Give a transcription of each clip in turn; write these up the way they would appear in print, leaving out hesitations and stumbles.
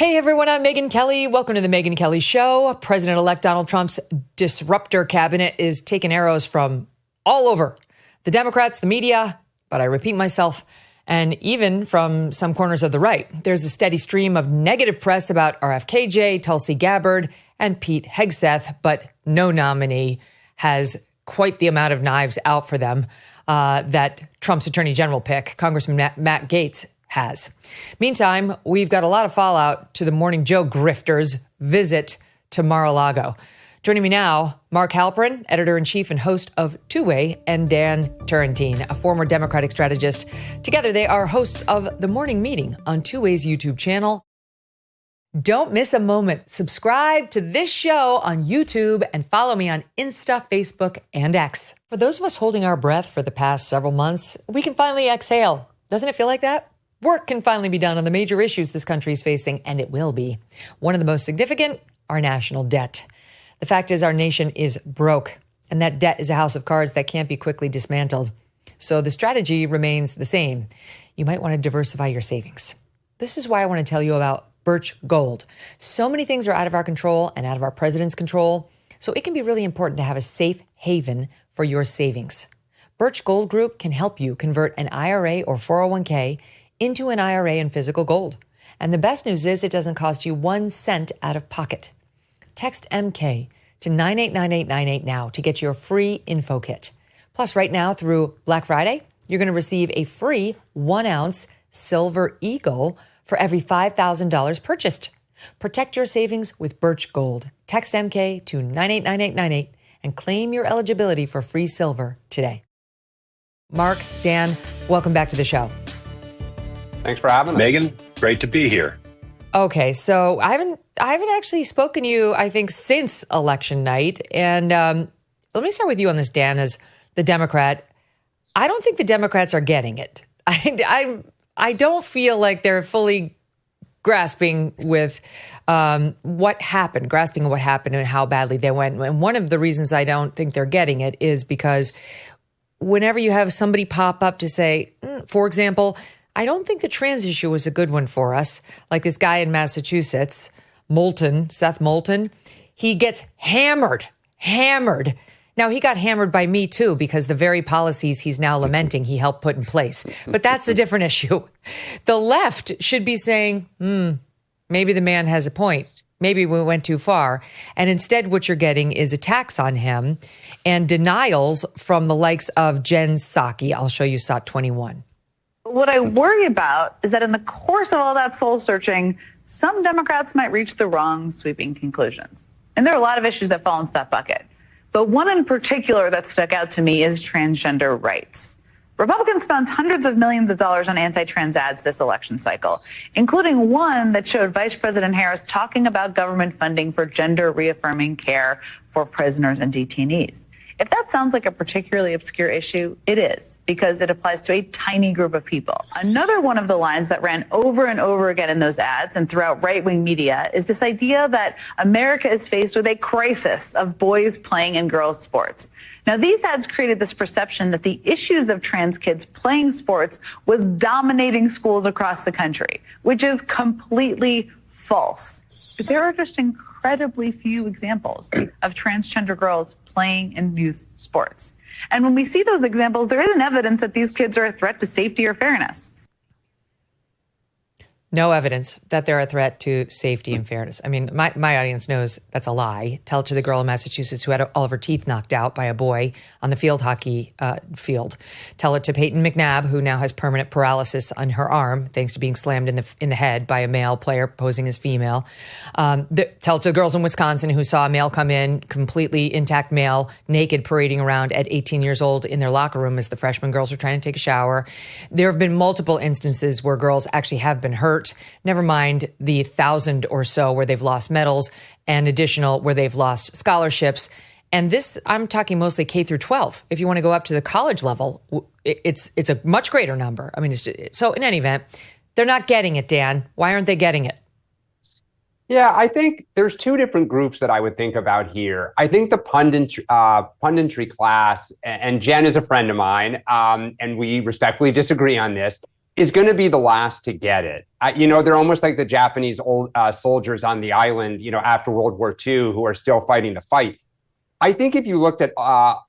Hey everyone, I'm Megyn Kelly. Welcome to the Megyn Kelly Show. President-elect Donald Trump's disruptor cabinet is taking arrows from all over. The Democrats, the media, but I repeat myself, and even from some corners of the right. There's a steady stream of negative press about RFKJ, Tulsi Gabbard, and Pete Hegseth, but no nominee has quite the amount of knives out for them that Trump's attorney general pick, Congressman Matt Gaetz, has. Meantime, we've got a lot of fallout to the Morning Joe grifters' visit to Mar-a-Lago. Joining me now, Mark Halperin, editor-in-chief and host of Two-Way, and Dan Turrentine, a former Democratic strategist. Together, they are hosts of The Morning Meeting on Two-Way's YouTube channel. Don't miss a moment. Subscribe to this show on YouTube and follow me on Insta, Facebook, and X. For those of us holding our breath for the past several months, we can finally exhale. Doesn't it feel like that? Work can finally be done on the major issues this country is facing, and it will be. One of the most significant, our national debt. The fact is our nation is broke, and that debt is a house of cards that can't be quickly dismantled. So the strategy remains the same. You might want to diversify your savings. This is why I want to tell you about Birch Gold. So many things are out of our control and out of our president's control, so it can be really important to have a safe haven for your savings. Birch Gold Group can help you convert an IRA or 401k into an IRA in physical gold. And the best news is it doesn't cost you 1 cent out of pocket. Text MK to 989898 now to get your free info kit. Plus, right now through Black Friday, you're going to receive a free 1-ounce silver eagle for every $5,000 purchased. Protect your savings with Birch Gold. Text MK to 989898 and claim your eligibility for free silver today. Mark, Dan, welcome back to the show. Thanks for having us. Megyn, great to be here. Okay, so I haven't actually spoken to you, I think, since election night. And let me start with you on this, Dan, as the Democrat. I don't think the Democrats are getting it. I don't feel like they're fully grasping what happened and how badly they went. And one of the reasons I don't think they're getting it is because whenever you have somebody pop up to say, for example, I don't think the trans issue was a good one for us. Like this guy in Massachusetts, Seth Moulton, he gets hammered. Now, he got hammered by me too, because the very policies he's now lamenting he helped put in place. But that's a different issue. The left should be saying, maybe the man has a point. Maybe we went too far. And instead, what you're getting is attacks on him and denials from the likes of Jen Psaki. I'll show you SOT 21. What I worry about is that in the course of all that soul searching, some Democrats might reach the wrong sweeping conclusions. And there are a lot of issues that fall into that bucket. But one in particular that stuck out to me is transgender rights. Republicans spent hundreds of millions of dollars on anti-trans ads this election cycle, including one that showed Vice President Harris talking about government funding for gender reaffirming care for prisoners and detainees. If that sounds like a particularly obscure issue, it is, because it applies to a tiny group of people. Another one of the lines that ran over and over again in those ads and throughout right-wing media is this idea that America is faced with a crisis of boys playing in girls' sports. Now, these ads created this perception that the issues of trans kids playing sports was dominating schools across the country, which is completely false. There are just incredibly few examples of transgender girls playing in youth sports. And when we see those examples, there isn't evidence that these kids are a threat to safety or fairness. No evidence that they're a threat to safety and fairness. I mean, my audience knows that's a lie. Tell it to the girl in Massachusetts who had all of her teeth knocked out by a boy on the field hockey field. Tell it to Peyton McNabb, who now has permanent paralysis on her arm thanks to being slammed in the head by a male player posing as female. Tell it to the girls in Wisconsin who saw a male come in, completely intact male, naked, parading around at 18 years old in their locker room as the freshman girls are trying to take a shower. There have been multiple instances where girls actually have been hurt. Never mind the 1,000 or so where they've lost medals and additional where they've lost scholarships. And this, I'm talking mostly K through 12. If you want to go up to the college level, it's a much greater number. I mean, so in any event, they're not getting it, Dan. Why aren't they getting it? Yeah, I think there's two different groups that I would think about here. I think the punditry class, and Jen is a friend of mine, and we respectfully disagree on this. is going to be the last to get it. They're almost like the Japanese old soldiers on the island, after World War II, who are still fighting the fight. I think if you looked at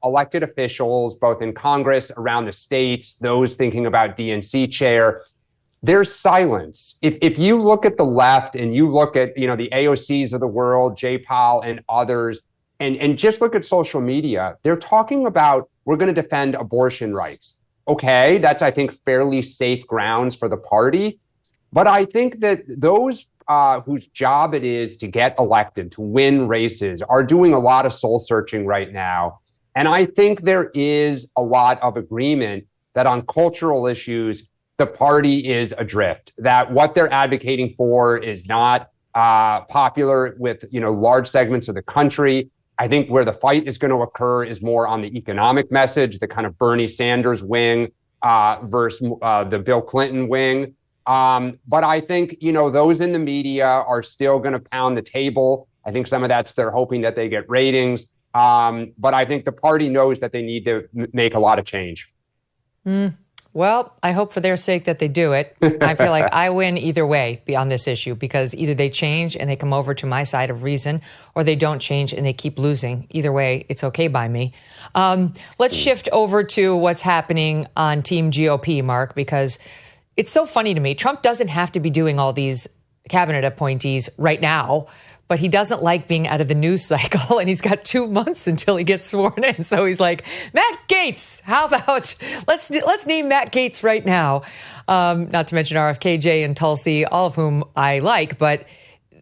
elected officials, both in Congress, around the states, those thinking about DNC chair, there's silence. If you look at the left and you look at, the AOCs of the world, J-Pal and others, and just look at social media, they're talking about, we're going to defend abortion rights. Okay, that's, I think, fairly safe grounds for the party. But I think that those whose job it is to get elected, to win races, are doing a lot of soul searching right now. And I think there is a lot of agreement that on cultural issues, the party is adrift, that what they're advocating for is not popular with, large segments of the country. I think where the fight is going to occur is more on the economic message, the kind of Bernie Sanders wing versus the Bill Clinton wing. But I think, those in the media are still going to pound the table. I think some of that's they're hoping that they get ratings. But I think the party knows that they need to make a lot of change. Well, I hope for their sake that they do it. I feel like I win either way on this issue, because either they change and they come over to my side of reason, or they don't change and they keep losing. Either way, it's okay by me. Let's shift over to what's happening on Team GOP, Mark, because it's so funny to me. Trump doesn't have to be doing all these cabinet appointees right now, but he doesn't like being out of the news cycle, and he's got 2 months until he gets sworn in. So he's like, Matt Gaetz, how about let's name Matt Gaetz right now. Not to mention RFKJ and Tulsi, all of whom I like. But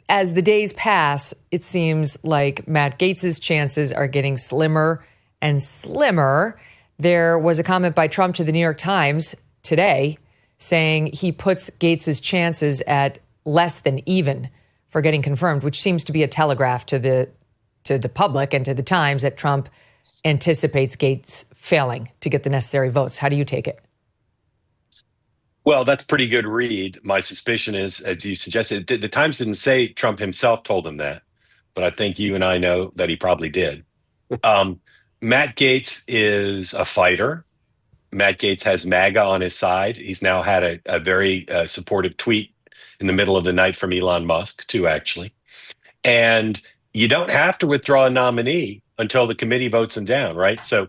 as the days pass, it seems like Matt Gaetz's chances are getting slimmer and slimmer. There was a comment by Trump to the New York Times today saying he puts Gaetz's chances at less than even for getting confirmed, which seems to be a telegraph to the public and to the Times that Trump anticipates Gaetz failing to get the necessary votes. How do you take it? Well, that's a pretty good read. My suspicion is, as you suggested, the Times didn't say Trump himself told him that, but I think you and I know that he probably did. Matt Gaetz is a fighter. Matt Gaetz has MAGA on his side. He's now had a very supportive tweet in the middle of the night from Elon Musk, too, actually. And you don't have to withdraw a nominee until the committee votes him down, right? So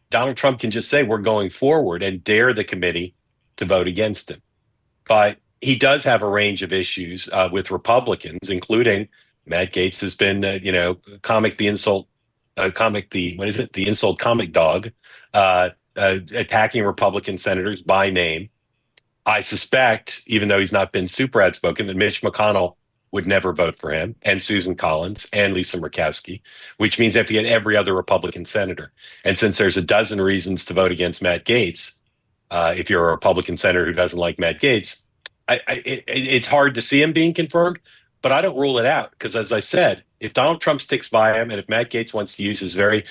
Donald Trump can just say, we're going forward, and dare the committee to vote against him. But he does have a range of issues with Republicans, including Matt Gaetz has been, the insult comic dog, attacking Republican senators by name. I suspect, even though he's not been super outspoken, that Mitch McConnell would never vote for him, and Susan Collins and Lisa Murkowski, which means they have to get every other Republican senator. And since there's a dozen reasons to vote against Matt Gaetz, if you're a Republican senator who doesn't like Matt Gaetz, it's hard to see him being confirmed, but I don't rule it out, because as I said, if Donald Trump sticks by him and if Matt Gaetz wants to use his very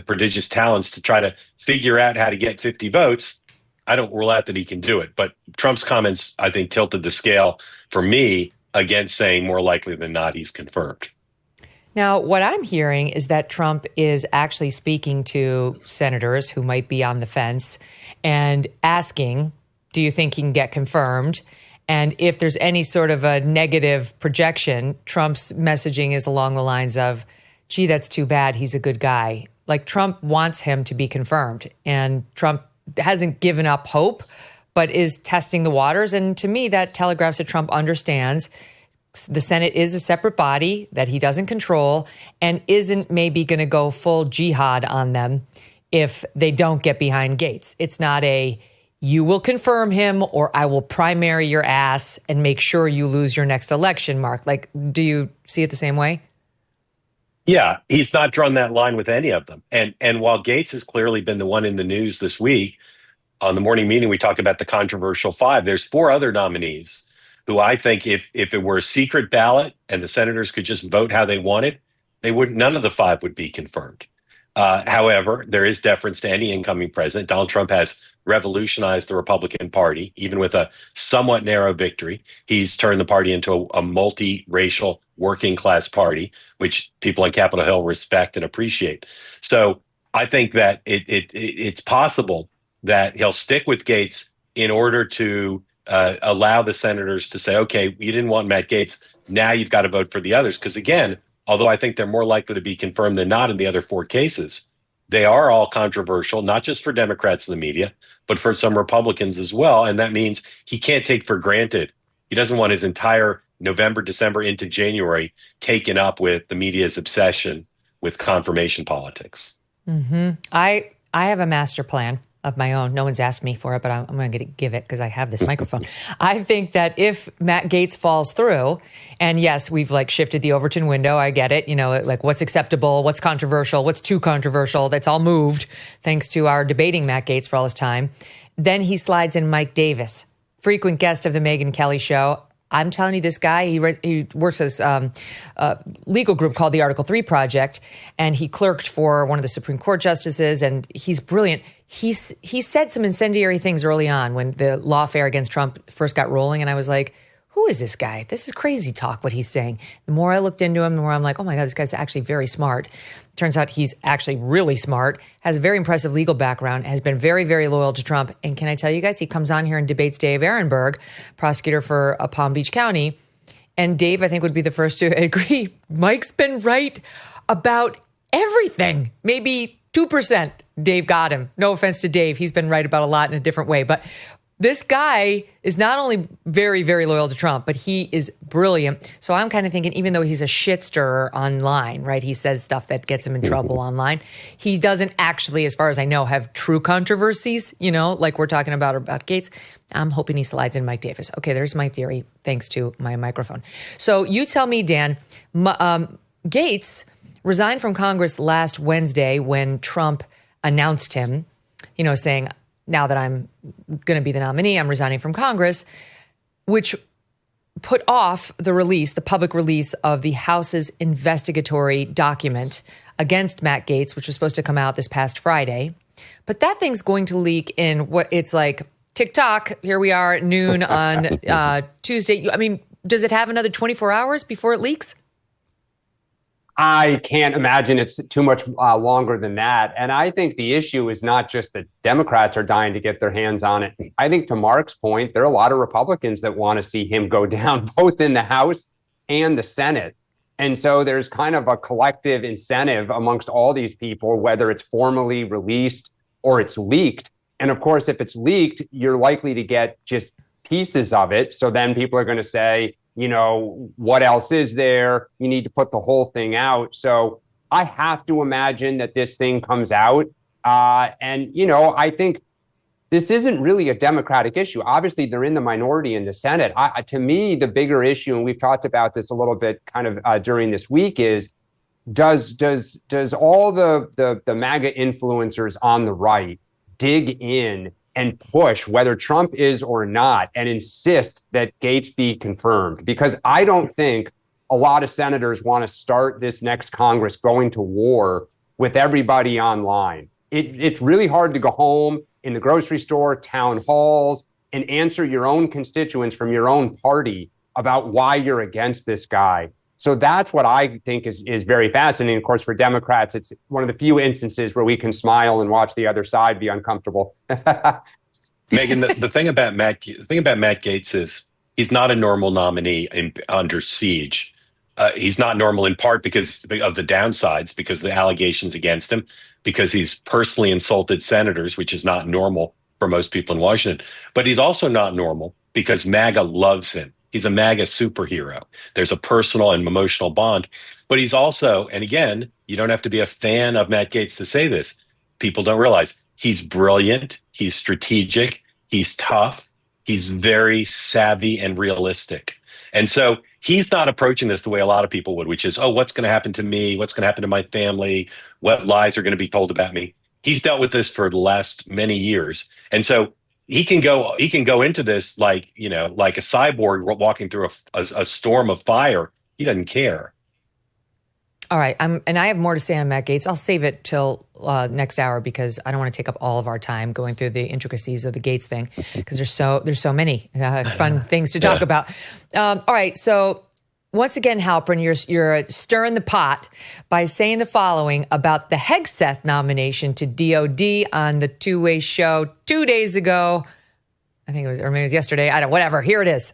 prodigious talents to try to figure out how to get 50 votes, I don't rule out that he can do it. But Trump's comments, I think, tilted the scale for me against saying more likely than not he's confirmed. Now, what I'm hearing is that Trump is actually speaking to senators who might be on the fence and asking, do you think he can get confirmed? And if there's any sort of a negative projection, Trump's messaging is along the lines of, gee, that's too bad. He's a good guy. Like, Trump wants him to be confirmed. And Trump hasn't given up hope, but is testing the waters. And to me, that telegraphs that Trump understands the Senate is a separate body that he doesn't control and isn't maybe going to go full jihad on them if they don't get behind Gaetz. It's not a, you will confirm him or I will primary your ass and make sure you lose your next election, Mark. Like, do you see it the same way? Yeah, he's not drawn that line with any of them. And while Gaetz has clearly been the one in the news this week, on the morning meeting, we talked about the controversial five. There's four other nominees who I think if it were a secret ballot and the senators could just vote how they wanted, none of the five would be confirmed. However, there is deference to any incoming president. Donald Trump has revolutionized the Republican Party, even with a somewhat narrow victory. He's turned the party into a multiracial working class party, which people on Capitol Hill respect and appreciate. So I think that it's possible that he'll stick with Gaetz in order to allow the senators to say, okay, you didn't want Matt Gaetz, now you've got to vote for the others. Because again, although I think they're more likely to be confirmed than not in the other 4 cases, they are all controversial, not just for Democrats and the media, but for some Republicans as well. And that means he can't take for granted. He doesn't want his entire November, December into January taken up with the media's obsession with confirmation politics. Mm-hmm. I have a master plan of my own. No one's asked me for it, but I'm going to give it because I have this microphone. I think that if Matt Gaetz falls through, and yes, we've like shifted the Overton window. I get it. You know, like what's acceptable, what's controversial, what's too controversial. That's all moved thanks to our debating Matt Gaetz for all his time. Then he slides in Mike Davis, frequent guest of the Megyn Kelly show. I'm telling you, this guy, he works with a legal group called the Article 3 Project, and he clerked for one of the Supreme Court justices, and he's brilliant. He said some incendiary things early on when the lawfare against Trump first got rolling, and I was like, who is this guy? This is crazy talk, what he's saying. The more I looked into him, the more I'm like, oh my God, this guy's actually very smart. Turns out he's actually really smart, has a very impressive legal background, has been very, very loyal to Trump. And can I tell you guys, he comes on here and debates Dave Ehrenberg, prosecutor for Palm Beach County. And Dave, I think, would be the first to agree. Mike's been right about everything. Maybe 2%. Dave got him. No offense to Dave. He's been right about a lot in a different way. But this guy is not only very, very loyal to Trump, but he is brilliant. So I'm kind of thinking, even though he's a shit stirrer online, right? He says stuff that gets him in trouble online. He doesn't actually, as far as I know, have true controversies, you know, like we're talking about Gaetz. I'm hoping he slides in Mike Davis. Okay, there's my theory, thanks to my microphone. So you tell me, Dan, Gaetz resigned from Congress last Wednesday when Trump announced him, you know, saying, now that I'm going to be the nominee, I'm resigning from Congress, which put off the public release of the House's investigatory document against Matt Gaetz, which was supposed to come out this past Friday. But that thing's going to leak in what it's like TikTok. Here we are at noon on Tuesday. I mean, does it have another 24 hours before it leaks? I can't imagine it's too much longer than that. And I think the issue is not just that Democrats are dying to get their hands on it. I think to Mark's point, there are a lot of Republicans that want to see him go down, both in the House and the Senate. And so there's kind of a collective incentive amongst all these people, whether it's formally released or it's leaked. And of course, if it's leaked, you're likely to get just pieces of it. So then people are going to say, you know, what else is there? You need to put the whole thing out. So I have to imagine that this thing comes out. And, you know, I think this isn't really a Democratic issue. Obviously, they're in the minority in the Senate. To me, the bigger issue, and we've talked about this a little bit kind of during this week, is does all the MAGA influencers on the right dig in and push, whether Trump is or not, and insist that Gaetz be confirmed? Because I don't think a lot of senators want to start this next Congress going to war with everybody online. It's really hard to go home in the grocery store, town halls, and answer your own constituents from your own party about why you're against this guy. So that's what I think is very fascinating. Of course, for Democrats, it's one of the few instances where we can smile and watch the other side be uncomfortable. Megyn, the thing about Matt Gaetz is he's not a normal nominee under siege. He's not normal in part because of the downsides, because of the allegations against him, because he's personally insulted senators, which is not normal for most people in Washington. But he's also not normal because MAGA loves him. He's a MAGA superhero. There's a personal and emotional bond. But he's also, and again, you don't have to be a fan of Matt Gaetz to say this. People don't realize he's brilliant. He's strategic. He's tough. He's very savvy and realistic. And so he's not approaching this the way a lot of people would, which is, oh, what's going to happen to me? What's going to happen to my family? What lies are going to be told about me? He's dealt with this for the last many years. And so he can go into this like a cyborg walking through a storm of fire. He doesn't care. All right. And I have more to say on Matt Gaetz. I'll save it till next hour because I don't want to take up all of our time going through the intricacies of the Gaetz thing because there's so many fun things to talk about. All right. So once again, Halperin, you're stirring the pot by saying the following about the Hegseth nomination to DOD on the Two-Way Show 2 days ago. I think it was, or maybe it was yesterday. I don't, whatever. Here it is.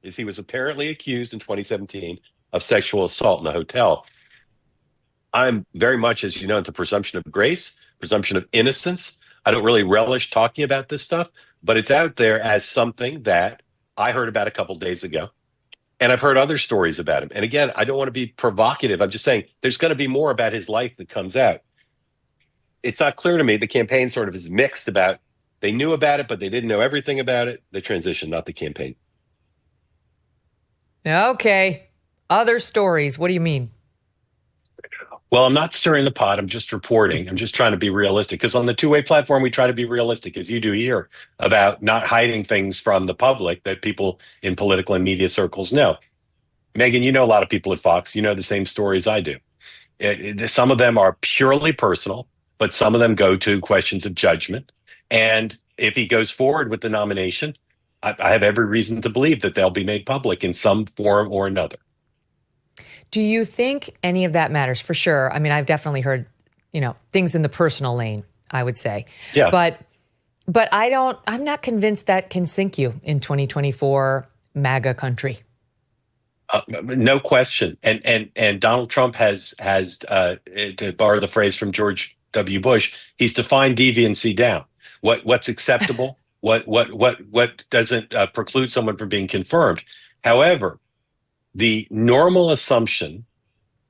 He was apparently accused in 2017 of sexual assault in a hotel. I'm very much, as you know, the presumption of grace, presumption of innocence. I don't really relish talking about this stuff, but it's out there as something that I heard about a couple days ago. And I've heard other stories about him. And again, I don't want to be provocative. I'm just saying there's going to be more about his life that comes out. It's not clear to me. The campaign sort of is mixed about, they knew about it, but they didn't know everything about it. The transition, not the campaign. Okay. Other stories. What do you mean? Well, I'm not stirring the pot. I'm just reporting. I'm just trying to be realistic, because on the two-way platform, we try to be realistic, as you do here, about not hiding things from the public that people in political and media circles know. Megyn, you know a lot of people at Fox. You know the same stories I do. Some of them are purely personal, but some of them go to questions of judgment. And if he goes forward with the nomination, I have every reason to believe that they'll be made public in some form or another. Do you think any of that matters? For sure. I mean, I've definitely heard, things in the personal lane, I would say. Yeah. But I'm not convinced that can sink you in 2024 MAGA country. No question. And Donald Trump has to borrow the phrase from George W. Bush, he's defined deviancy down. What's acceptable? What doesn't preclude someone from being confirmed? However, the normal assumption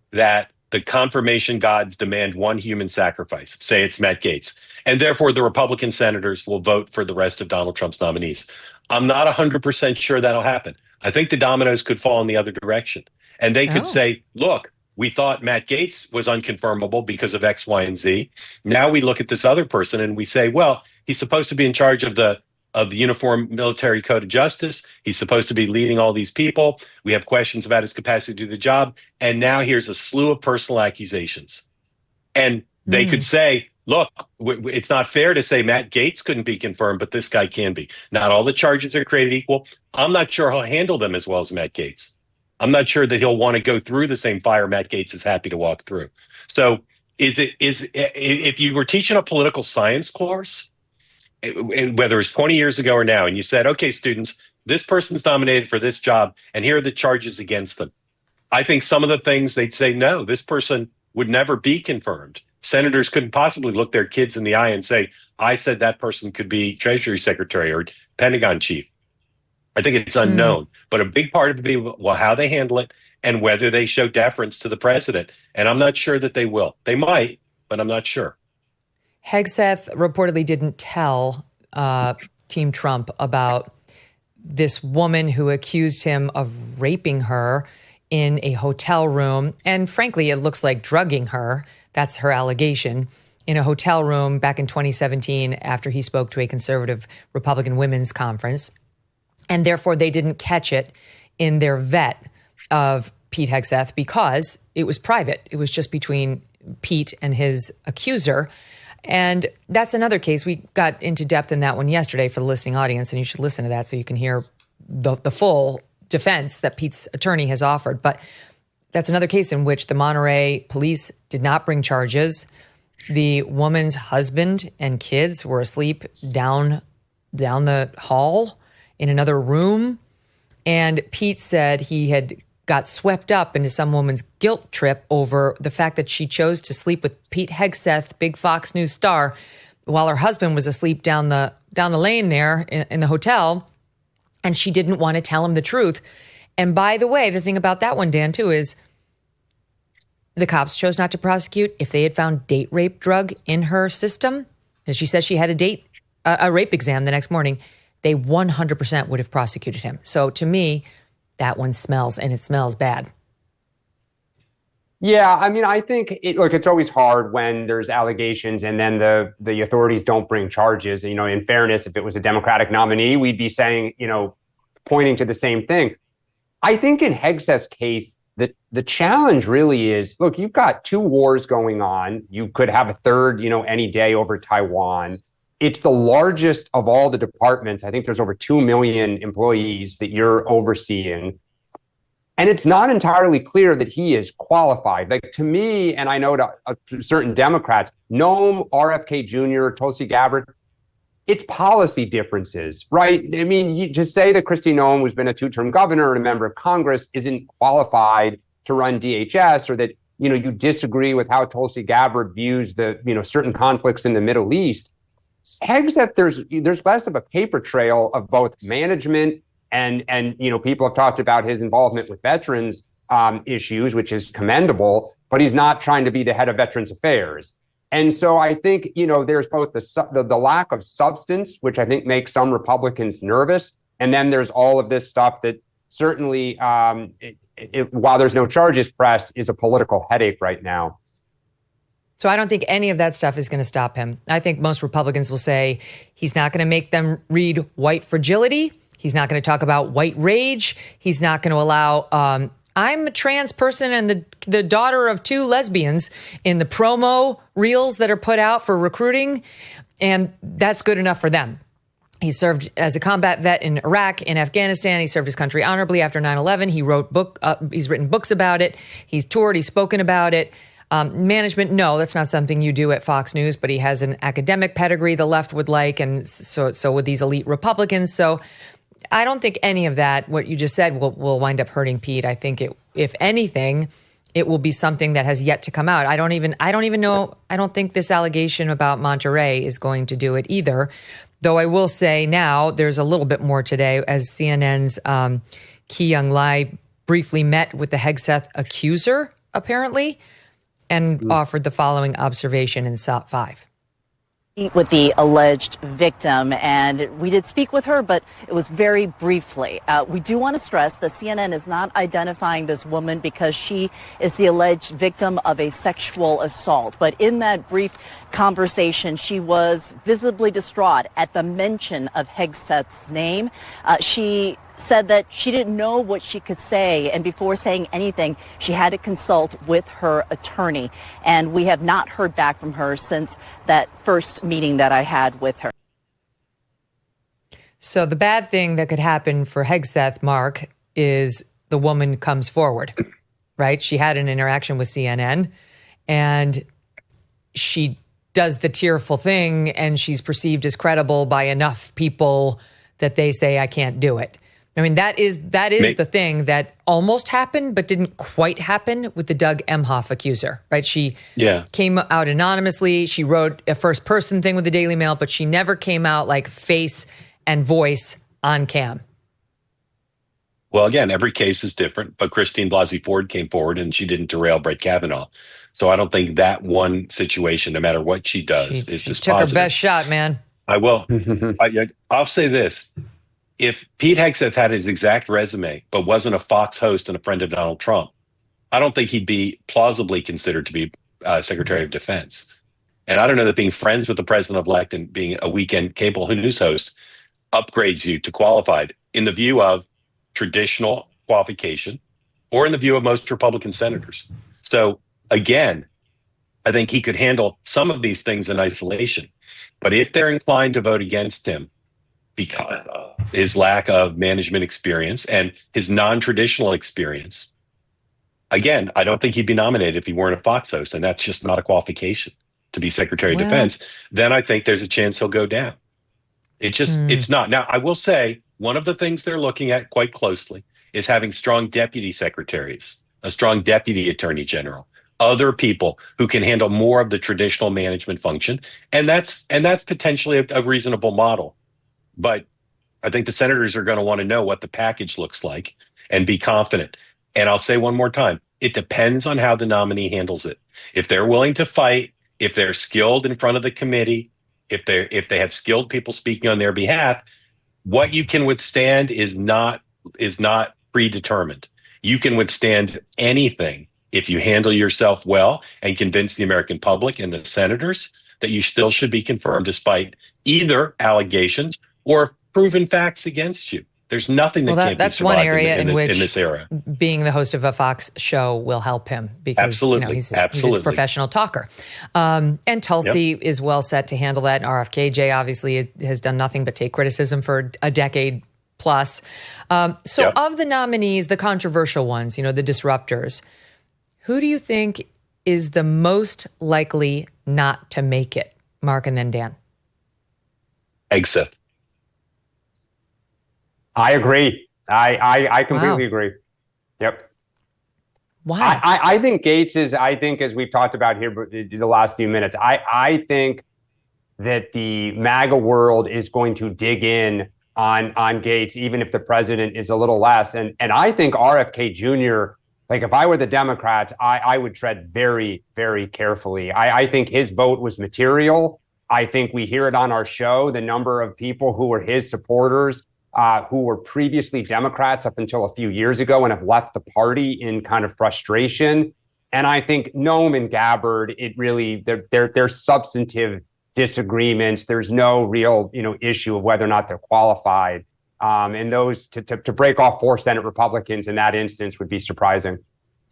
that the confirmation gods demand one human sacrifice, say it's Matt Gaetz, and therefore the Republican senators will vote for the rest of Donald Trump's nominees. I'm not 100% sure that'll happen. I think the dominoes could fall in the other direction. And they could say, look, we thought Matt Gaetz was unconfirmable because of X, Y, and Z. Now we look at this other person and we say, well, he's supposed to be in charge of the Uniform Military Code of Justice. He's supposed to be leading all these people. We have questions about his capacity to do the job. And now here's a slew of personal accusations. And they could say, look, it's not fair to say Matt Gaetz couldn't be confirmed, but this guy can be. Not all the charges are created equal. I'm not sure he'll handle them as well as Matt Gaetz. I'm not sure that he'll want to go through the same fire Matt Gaetz is happy to walk through. So if you were teaching a political science course, whether it's 20 years ago or now, and you said, okay, students, this person's nominated for this job, and here are the charges against them. I think some of the things they'd say, no, this person would never be confirmed. Senators couldn't possibly look their kids in the eye and say, I said that person could be Treasury Secretary or Pentagon Chief. I think it's unknown. But a big part of it would be, well, how they handle it and whether they show deference to the president. And I'm not sure that they will. They might, but I'm not sure. Hegseth reportedly didn't tell Team Trump about this woman who accused him of raping her in a hotel room. And frankly, it looks like drugging her. That's her allegation. In a hotel room back in 2017 after he spoke to a conservative Republican women's conference. And therefore, they didn't catch it in their vet of Pete Hegseth because it was private. It was just between Pete and his accuser. And that's another case. We got into depth in that one yesterday for the listening audience, and you should listen to that so you can hear the full defense that Pete's attorney has offered. But that's another case in which the Monterey police did not bring charges. The woman's husband and kids were asleep down the hall in another room. And Pete said he had got swept up into some woman's guilt trip over the fact that she chose to sleep with Pete Hegseth, big Fox News star, while her husband was asleep down the lane there in the hotel, and she didn't want to tell him the truth. And by the way, the thing about that one, Dan, too, is the cops chose not to prosecute. If they had found date rape drug in her system, and she says she had a rape exam the next morning, they 100% would have prosecuted him. So to me, that one smells, and it smells bad. Yeah, I mean, I think it's always hard when there's allegations and then the authorities don't bring charges. You know, in fairness, if it was a Democratic nominee, we'd be saying, pointing to the same thing. I think in Hegseth's case, the challenge really is, look, you've got two wars going on. You could have a third, any day over Taiwan. It's the largest of all the departments. I think there's over 2 million employees that you're overseeing. And it's not entirely clear that he is qualified. Like, to me, and I know to certain Democrats, Noam, RFK Jr., Tulsi Gabbard, it's policy differences, right? I mean, you just say that Kristi Noem, who's been a two-term governor and a member of Congress, isn't qualified to run DHS, or that, you disagree with how Tulsi Gabbard views the, certain conflicts in the Middle East. Hegseth, there's less of a paper trail of both management and people have talked about his involvement with veterans issues, which is commendable, but he's not trying to be the head of Veterans Affairs. And so I think, there's both the lack of substance, which I think makes some Republicans nervous. And then there's all of this stuff that certainly, while there's no charges pressed, is a political headache right now. So I don't think any of that stuff is going to stop him. I think most Republicans will say he's not going to make them read white fragility. He's not going to talk about white rage. He's not going to allow, I'm a trans person and the daughter of two lesbians in the promo reels that are put out for recruiting. And that's good enough for them. He served as a combat vet in Iraq, in Afghanistan. He served his country honorably after 9/11. He's written books about it. He's toured. He's spoken about it. Management, no, that's not something you do at Fox News, but he has an academic pedigree the left would like, and so would these elite Republicans. So I don't think any of that, what you just said, will wind up hurting Pete. I think if anything, it will be something that has yet to come out. I don't even know. I don't think this allegation about Monterey is going to do it either. Though I will say now there's a little bit more today, as CNN's Ki-Young Lee briefly met with the Hegseth accuser, apparently, and offered the following observation in SOP 5. With the alleged victim, and we did speak with her, but it was very briefly. We do want to stress that CNN is not identifying this woman because she is the alleged victim of a sexual assault. But in that brief conversation, she was visibly distraught at the mention of Hegseth's name. She said that she didn't know what she could say, and before saying anything, she had to consult with her attorney. And we have not heard back from her since that first meeting that I had with her. So the bad thing that could happen for Hegseth, Mark, is the woman comes forward, right? She had an interaction with CNN, and she does the tearful thing, and she's perceived as credible by enough people that they say, I can't do it. I mean, that is the thing that almost happened, but didn't quite happen with the Doug Emhoff accuser, right? She came out anonymously. She wrote a first person thing with the Daily Mail, but she never came out like face and voice on cam. Well, again, every case is different, but Christine Blasey Ford came forward and she didn't derail Brett Kavanaugh. So I don't think that one situation, no matter what she does, is just took positive. Her best shot, man. I will. I'll say this. If Pete Hegseth had his exact resume, but wasn't a Fox host and a friend of Donald Trump, I don't think he'd be plausibly considered to be Secretary of Defense. And I don't know that being friends with the president-elect and being a weekend cable news host upgrades you to qualified in the view of traditional qualification or in the view of most Republican senators. So again, I think he could handle some of these things in isolation. But if they're inclined to vote against him because of his lack of management experience and his non-traditional experience, again, I don't think he'd be nominated if he weren't a Fox host, and that's just not a qualification to be Secretary of Defense. Then I think there's a chance he'll go down. It's not. Now, I will say one of the things they're looking at quite closely is having strong deputy secretaries, a strong deputy attorney general, other people who can handle more of the traditional management function. And that's potentially a reasonable model. But I think the senators are going to want to know what the package looks like and be confident. And I'll say one more time, it depends on how the nominee handles it. If they're willing to fight, if they're skilled in front of the committee, if they have skilled people speaking on their behalf, what you can withstand is not predetermined. You can withstand anything if you handle yourself well and convince the American public and the senators that you still should be confirmed despite either allegations or proven facts against you. There's nothing that can't that's be one survived area in which this era. Being the host of a Fox show will help him because he's a professional talker. And Tulsi is well set to handle that. And RFKJ obviously has done nothing but take criticism for a decade plus. Of the nominees, the controversial ones, the disruptors, who do you think is the most likely not to make it? Mark and then Dan. exit. I agree. I completely agree. Yep. Wow. I think Gaetz is, as we've talked about here the last few minutes, I think that the MAGA world is going to dig in on Gaetz, even if the president is a little less. And I think RFK Jr., like if I were the Democrats, I would tread very, very carefully. I think his vote was material. I think we hear it on our show, the number of people who were his supporters, who were previously Democrats up until a few years ago and have left the party in kind of frustration. And I think Noam and Gabbard, it really, there's substantive disagreements. There's no real, issue of whether or not they're qualified. And those to break off 4 Senate Republicans in that instance would be surprising.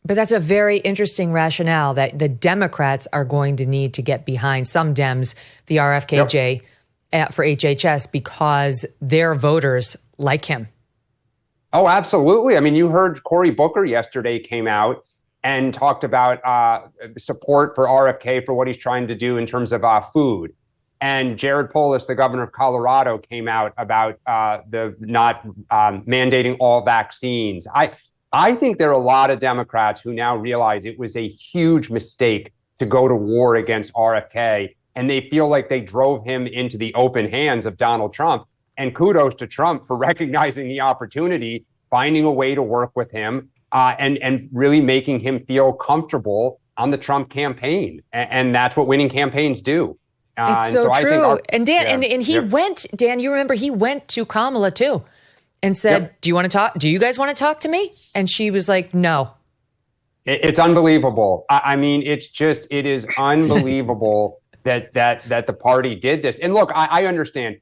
But that's a very interesting rationale that the Democrats are going to need to get behind, some Dems, the RFKJ for HHS, because their voters like him. Oh, absolutely. I mean, you heard Cory Booker yesterday came out and talked about support for RFK for what he's trying to do in terms of food. And Jared Polis, the governor of Colorado, came out about the not mandating all vaccines. I think there are a lot of Democrats who now realize it was a huge mistake to go to war against RFK, and they feel like they drove him into the open hands of Donald Trump. And kudos to Trump for recognizing the opportunity, finding a way to work with him, and really making him feel comfortable on the Trump campaign. And that's what winning campaigns do. It's so true. And Dan, and he went, Dan, you remember he went to Kamala too and said, do you want to talk? Do you guys want to talk to me? And she was like, no. It's unbelievable. I mean, it is unbelievable that the party did this. And look, I understand.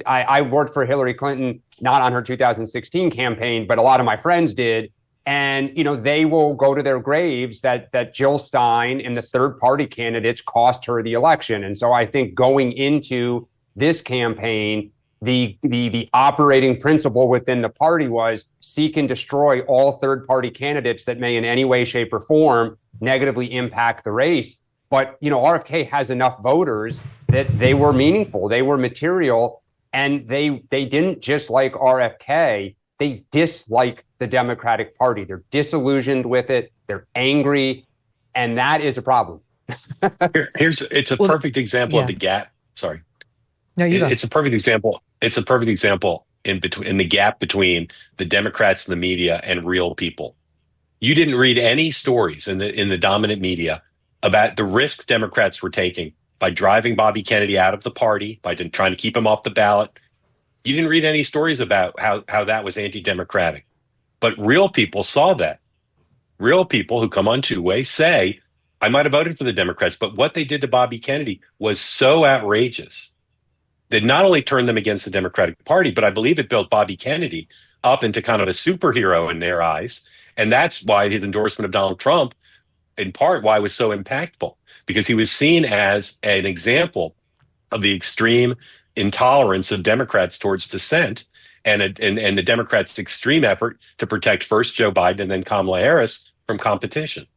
I worked for Hillary Clinton, not on her 2016 campaign, but a lot of my friends did. And, they will go to their graves that Jill Stein and the third party candidates cost her the election. And so I think going into this campaign, the operating principle within the party was seek and destroy all third party candidates that may in any way, shape, or form negatively impact the race. But, RFK has enough voters that they were meaningful, they were material, and they didn't just like RFK. They dislike the Democratic Party. They're disillusioned with it. They're angry. And that is a problem. It's a perfect example of the gap. Sorry. No, you go. It's a perfect example. It's a perfect example in the gap between the Democrats and the media and real people. You didn't read any stories in the dominant media about the risks Democrats were taking by driving Bobby Kennedy out of the party, by trying to keep him off the ballot. You didn't read any stories about how that was anti-democratic. But real people saw that. Real people who come on two-way say, I might have voted for the Democrats, but what they did to Bobby Kennedy was so outrageous that not only turned them against the Democratic Party, but I believe it built Bobby Kennedy up into kind of a superhero in their eyes. And that's why his endorsement of Donald Trump, in part, why it was so impactful, because he was seen as an example of the extreme intolerance of Democrats towards dissent and the Democrats' extreme effort to protect first Joe Biden and then Kamala Harris from competition.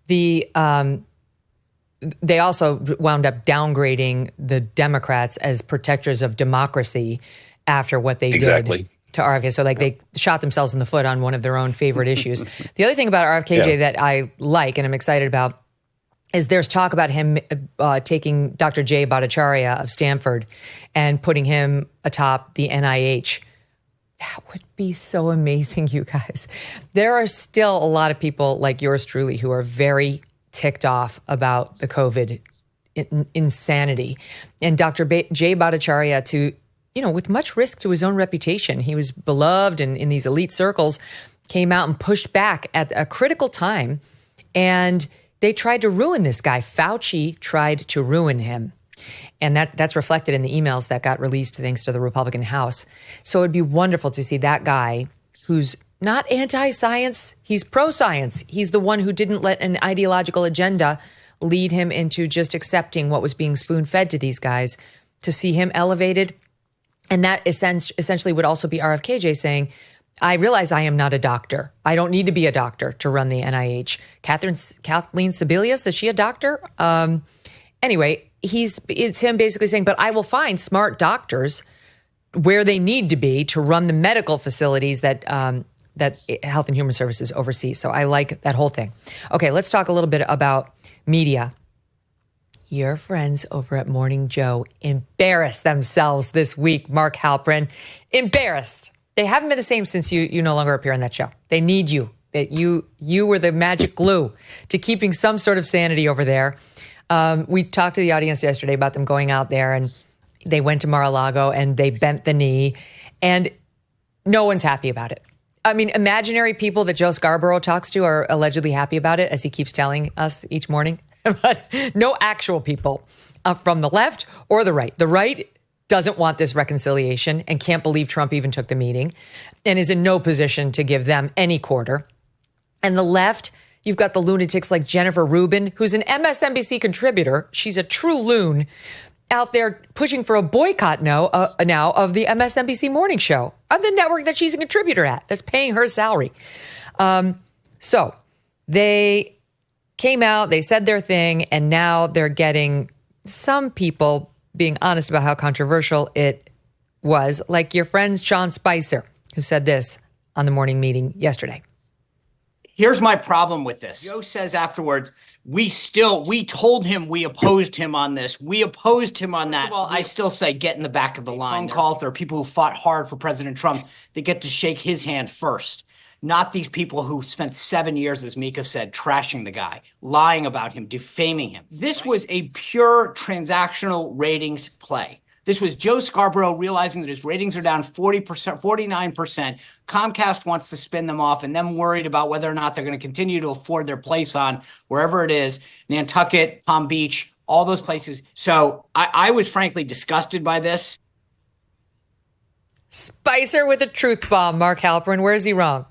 They also wound up downgrading the Democrats as protectors of democracy after what they did to RFK. So they shot themselves in the foot on one of their own favorite issues. The other thing about RFKJ that I like and I'm excited about is there's talk about him taking Dr. Jay Bhattacharya of Stanford and putting him atop the NIH. That would be so amazing, you guys. There are still a lot of people like yours truly who are very ticked off about the COVID insanity. And Dr. Jay Bhattacharya, with much risk to his own reputation, he was beloved and in these elite circles, came out and pushed back at a critical time. And they tried to ruin this guy. Fauci tried to ruin him. And that's reflected in the emails that got released thanks to the Republican House. So it'd be wonderful to see that guy who's not anti-science, he's pro-science. He's the one who didn't let an ideological agenda lead him into just accepting what was being spoon-fed to these guys, to see him elevated. And that essentially would also be RFKJ saying, I realize I am not a doctor. I don't need to be a doctor to run the NIH. Kathleen Sebelius, is she a doctor? Anyway, it's him basically saying, but I will find smart doctors where they need to be to run the medical facilities that Health and Human Services oversees. So I like that whole thing. Okay, let's talk a little bit about media. Your friends over at Morning Joe embarrassed themselves this week, Mark Halperin. Embarrassed. They haven't been the same since you no longer appear on that show. They need you. That you were the magic glue to keeping some sort of sanity over there. We talked to the audience yesterday about them going out there, and they went to Mar-a-Lago and they bent the knee, and no one's happy about it. I mean, imaginary people that Joe Scarborough talks to are allegedly happy about it, as he keeps telling us each morning. But no actual people from the left or the right. The right doesn't want this reconciliation and can't believe Trump even took the meeting and is in no position to give them any quarter. And the left, you've got the lunatics like Jennifer Rubin, who's an MSNBC contributor. She's a true loon out there pushing for a boycott now of the MSNBC morning show, of the network that she's a contributor at, that's paying her salary. So they came out, they said their thing, and now they're getting some people being honest about how controversial it was, like your friend Sean Spicer, who said this on the morning meeting yesterday. Here's my problem with this. Joe says afterwards, we told him we opposed him on this. We opposed him on that. First of all, I still say get in the back of the line. Phone calls, there are people who fought hard for President Trump. They get to shake his hand first. Not these people who spent 7 years, as Mika said, trashing the guy, lying about him, defaming him. This was a pure transactional ratings play. This was Joe Scarborough realizing that his ratings are down 40%, 49%. Comcast wants to spin them off, and them worried about whether or not they're going to continue to afford their place on wherever it is, Nantucket, Palm Beach, all those places. So I was frankly disgusted by this. Spicer with a truth bomb, Mark Halperin. Where is he wrong?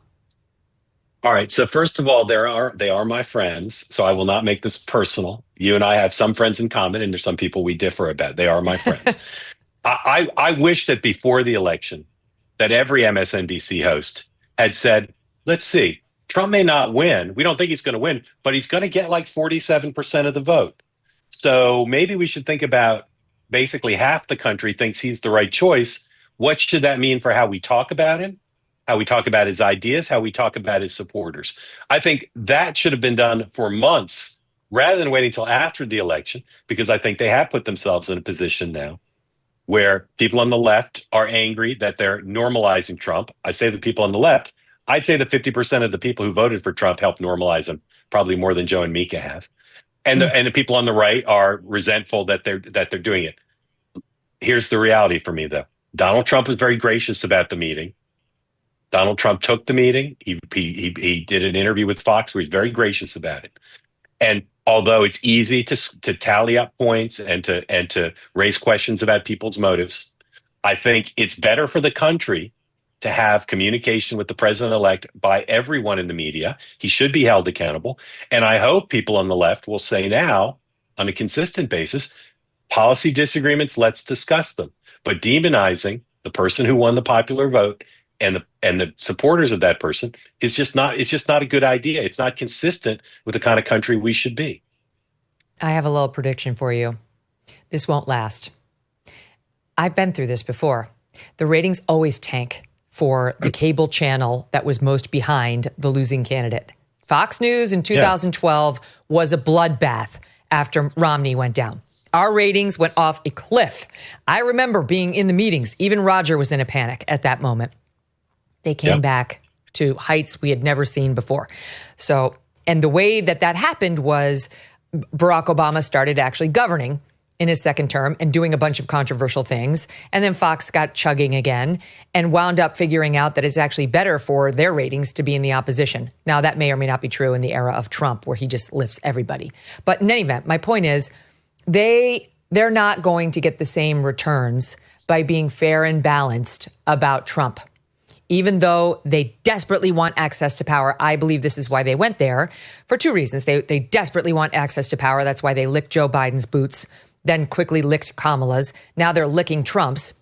All right. So first of all, they are my friends. So I will not make this personal. You and I have some friends in common, and there's some people we differ about. They are my friends. I wish that before the election, that every MSNBC host had said, let's see, Trump may not win. We don't think he's going to win, but he's going to get like 47% of the vote. So maybe we should think about basically half the country thinks he's the right choice. What should that mean for how we talk about him? How we talk about his ideas, how we talk about his supporters. I think that should have been done for months rather than waiting until after the election, because I think they have put themselves in a position now where people on the left are angry that they're normalizing Trump. I say the people on the left, I'd say that 50% of the people who voted for Trump helped normalize him, probably more than Joe and Mika have. And the people on the right are resentful that they're doing it. Here's the reality for me, though. Donald Trump was very gracious about the meeting. Donald Trump took the meeting. He did an interview with Fox where he's very gracious about it. And although it's easy to tally up points and to raise questions about people's motives, I think it's better for the country to have communication with the president-elect by everyone in the media. He should be held accountable. And I hope people on the left will say now, on a consistent basis, policy disagreements, let's discuss them. But demonizing the person who won the popular vote and the supporters of that person is just not a good idea. It's not consistent with the kind of country we should be. I have a little prediction for you. This won't last. I've been through this before. The ratings always tank for the cable channel that was most behind the losing candidate. Fox News in 2012 was a bloodbath after Romney went down. Our ratings went off a cliff. I remember being in the meetings. Even Roger was in a panic at that moment. They came back to heights we had never seen before. So, and the way that happened was Barack Obama started actually governing in his second term and doing a bunch of controversial things. And then Fox got chugging again and wound up figuring out that it's actually better for their ratings to be in the opposition. Now, that may or may not be true in the era of Trump, where he just lifts everybody. But in any event, my point is they're not going to get the same returns by being fair and balanced about Trump. Even though they desperately want access to power, I believe this is why they went there for two reasons. They desperately want access to power. That's why they licked Joe Biden's boots, then quickly licked Kamala's. Now they're licking Trump's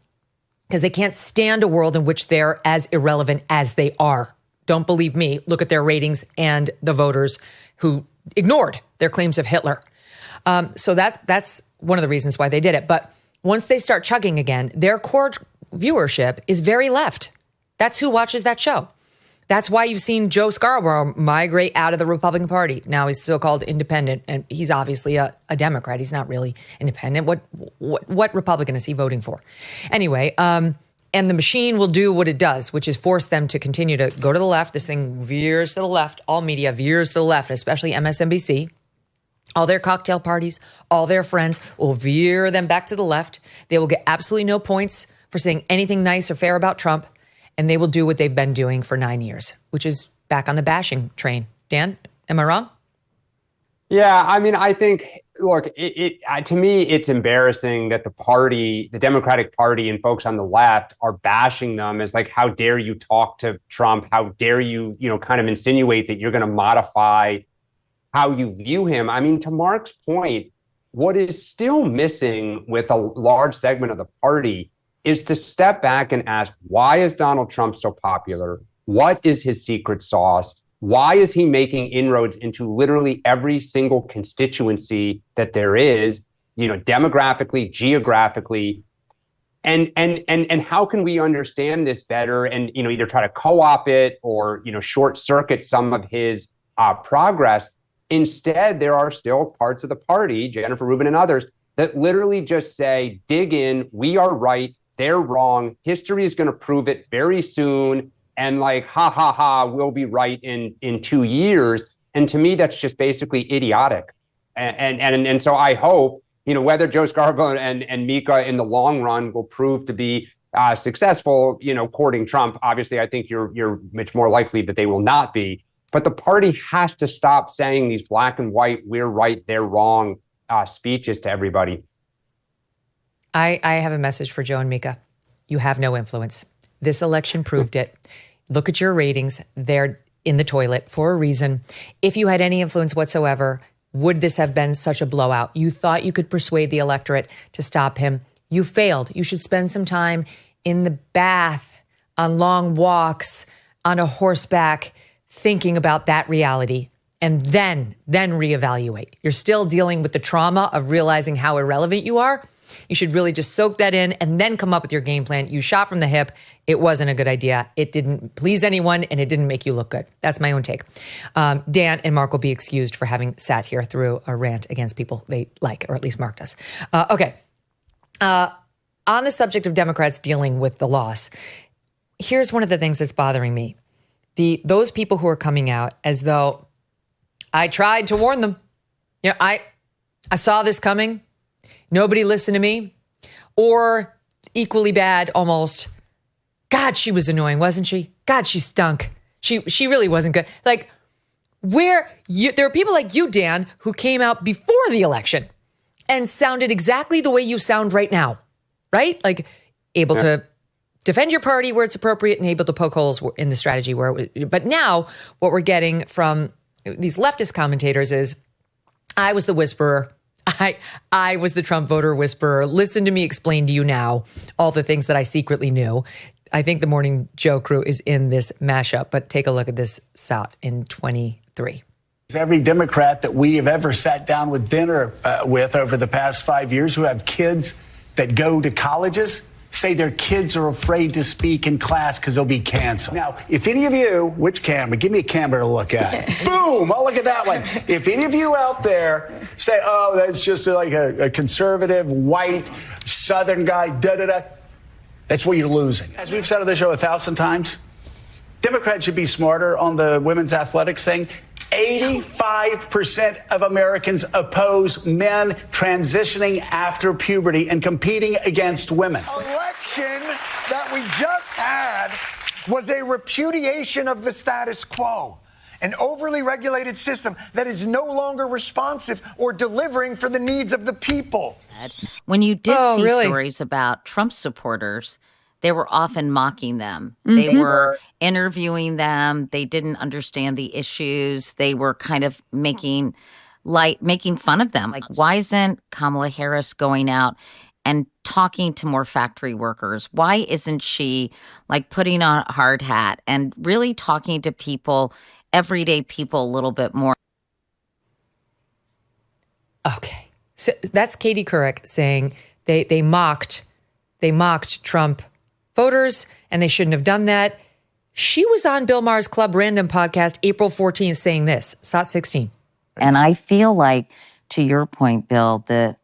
because they can't stand a world in which they're as irrelevant as they are. Don't believe me. Look at their ratings and the voters who ignored their claims of Hitler. So that's one of the reasons why they did it. But once they start chugging again, their core viewership is very left. That's who watches that show. That's why you've seen Joe Scarborough migrate out of the Republican Party. Now he's so-called independent, and he's obviously a Democrat. He's not really independent. What Republican is he voting for? Anyway, and the machine will do what it does, which is force them to continue to go to the left. This thing veers to the left. All media veers to the left, especially MSNBC. All their cocktail parties, all their friends will veer them back to the left. They will get absolutely no points for saying anything nice or fair about Trump. And they will do what they've been doing for 9 years, which is back on the bashing train. Dan, am I wrong? Yeah, I mean, I think, look, to me, it's embarrassing that the Democratic Party and folks on the left are bashing them as like, how dare you talk to Trump? How dare you, kind of insinuate that you're going to modify how you view him? I mean, to Mark's point, what is still missing with a large segment of the party is to step back and ask, why is Donald Trump so popular? What is his secret sauce? Why is he making inroads into literally every single constituency that there is, demographically, geographically? And how can we understand this better and, either try to co-opt it or, short circuit some of his progress? Instead, there are still parts of the party, Jennifer Rubin and others, that literally just say, dig in, we are right, they're wrong. History is going to prove it very soon. And like, ha, ha, ha, we'll be right in 2 years. And to me, that's just basically idiotic. And so I hope, whether Joe Scarborough and Mika in the long run will prove to be successful, courting Trump. Obviously, I think you're much more likely that they will not be. But the party has to stop saying these black and white, we're right, they're wrong speeches to everybody. I have a message for Joe and Mika. You have no influence. This election proved it. Look at your ratings. They're in the toilet for a reason. If you had any influence whatsoever, would this have been such a blowout? You thought you could persuade the electorate to stop him. You failed. You should spend some time in the bath, on long walks, on a horseback, thinking about that reality, and then reevaluate. You're still dealing with the trauma of realizing how irrelevant you are. You should really just soak that in and then come up with your game plan. You shot from the hip. It wasn't a good idea. It didn't please anyone, and it didn't make you look good. That's my own take. Dan and Mark will be excused for having sat here through a rant against people they like, or at least Mark does. Okay. On the subject of Democrats dealing with the loss, here's one of the things that's bothering me. Those people who are coming out as though I tried to warn them. I saw this coming. Nobody listened to me. Or equally bad, almost, God, she was annoying, wasn't she? God, she stunk. She really wasn't good. Like, there are people like you, Dan, who came out before the election and sounded exactly the way you sound right now, right? Like, able to defend your party where it's appropriate and able to poke holes in the strategy where it was. But now what we're getting from these leftist commentators is, I was the whisperer. I was the Trump voter whisperer. Listen to me explain to you now all the things that I secretly knew. I think the Morning Joe crew is in this mashup, but take a look at this shot in 23. Every Democrat that we have ever sat down with dinner with over the past 5 years who have kids that go to colleges say their kids are afraid to speak in class because they'll be canceled. Now, if any of you, which camera? Give me a camera to look at. Boom! Oh, look at that one. If any of you out there say, oh, that's just like a conservative, white, Southern guy, da-da-da, that's where you're losing. As we've said on the show 1,000 times, Democrats should be smarter on the women's athletics thing. 85% of Americans oppose men transitioning after puberty and competing against women. Election that we just had was a repudiation of the status quo, an overly regulated system that is no longer responsive or delivering for the needs of the people. When you did see stories about Trump supporters, they were often mocking them. Mm-hmm. They were interviewing them. They didn't understand the issues. They were kind of making fun of them. Like, why isn't Kamala Harris going out and talking to more factory workers? Why isn't she like putting on a hard hat and really talking to people, everyday people, a little bit more? Okay. So that's Katie Couric saying they mocked Trump voters and they shouldn't have done that. She was on Bill Maher's Club Random podcast April 14th saying this, SOT 16. And I feel like, to your point, Bill, the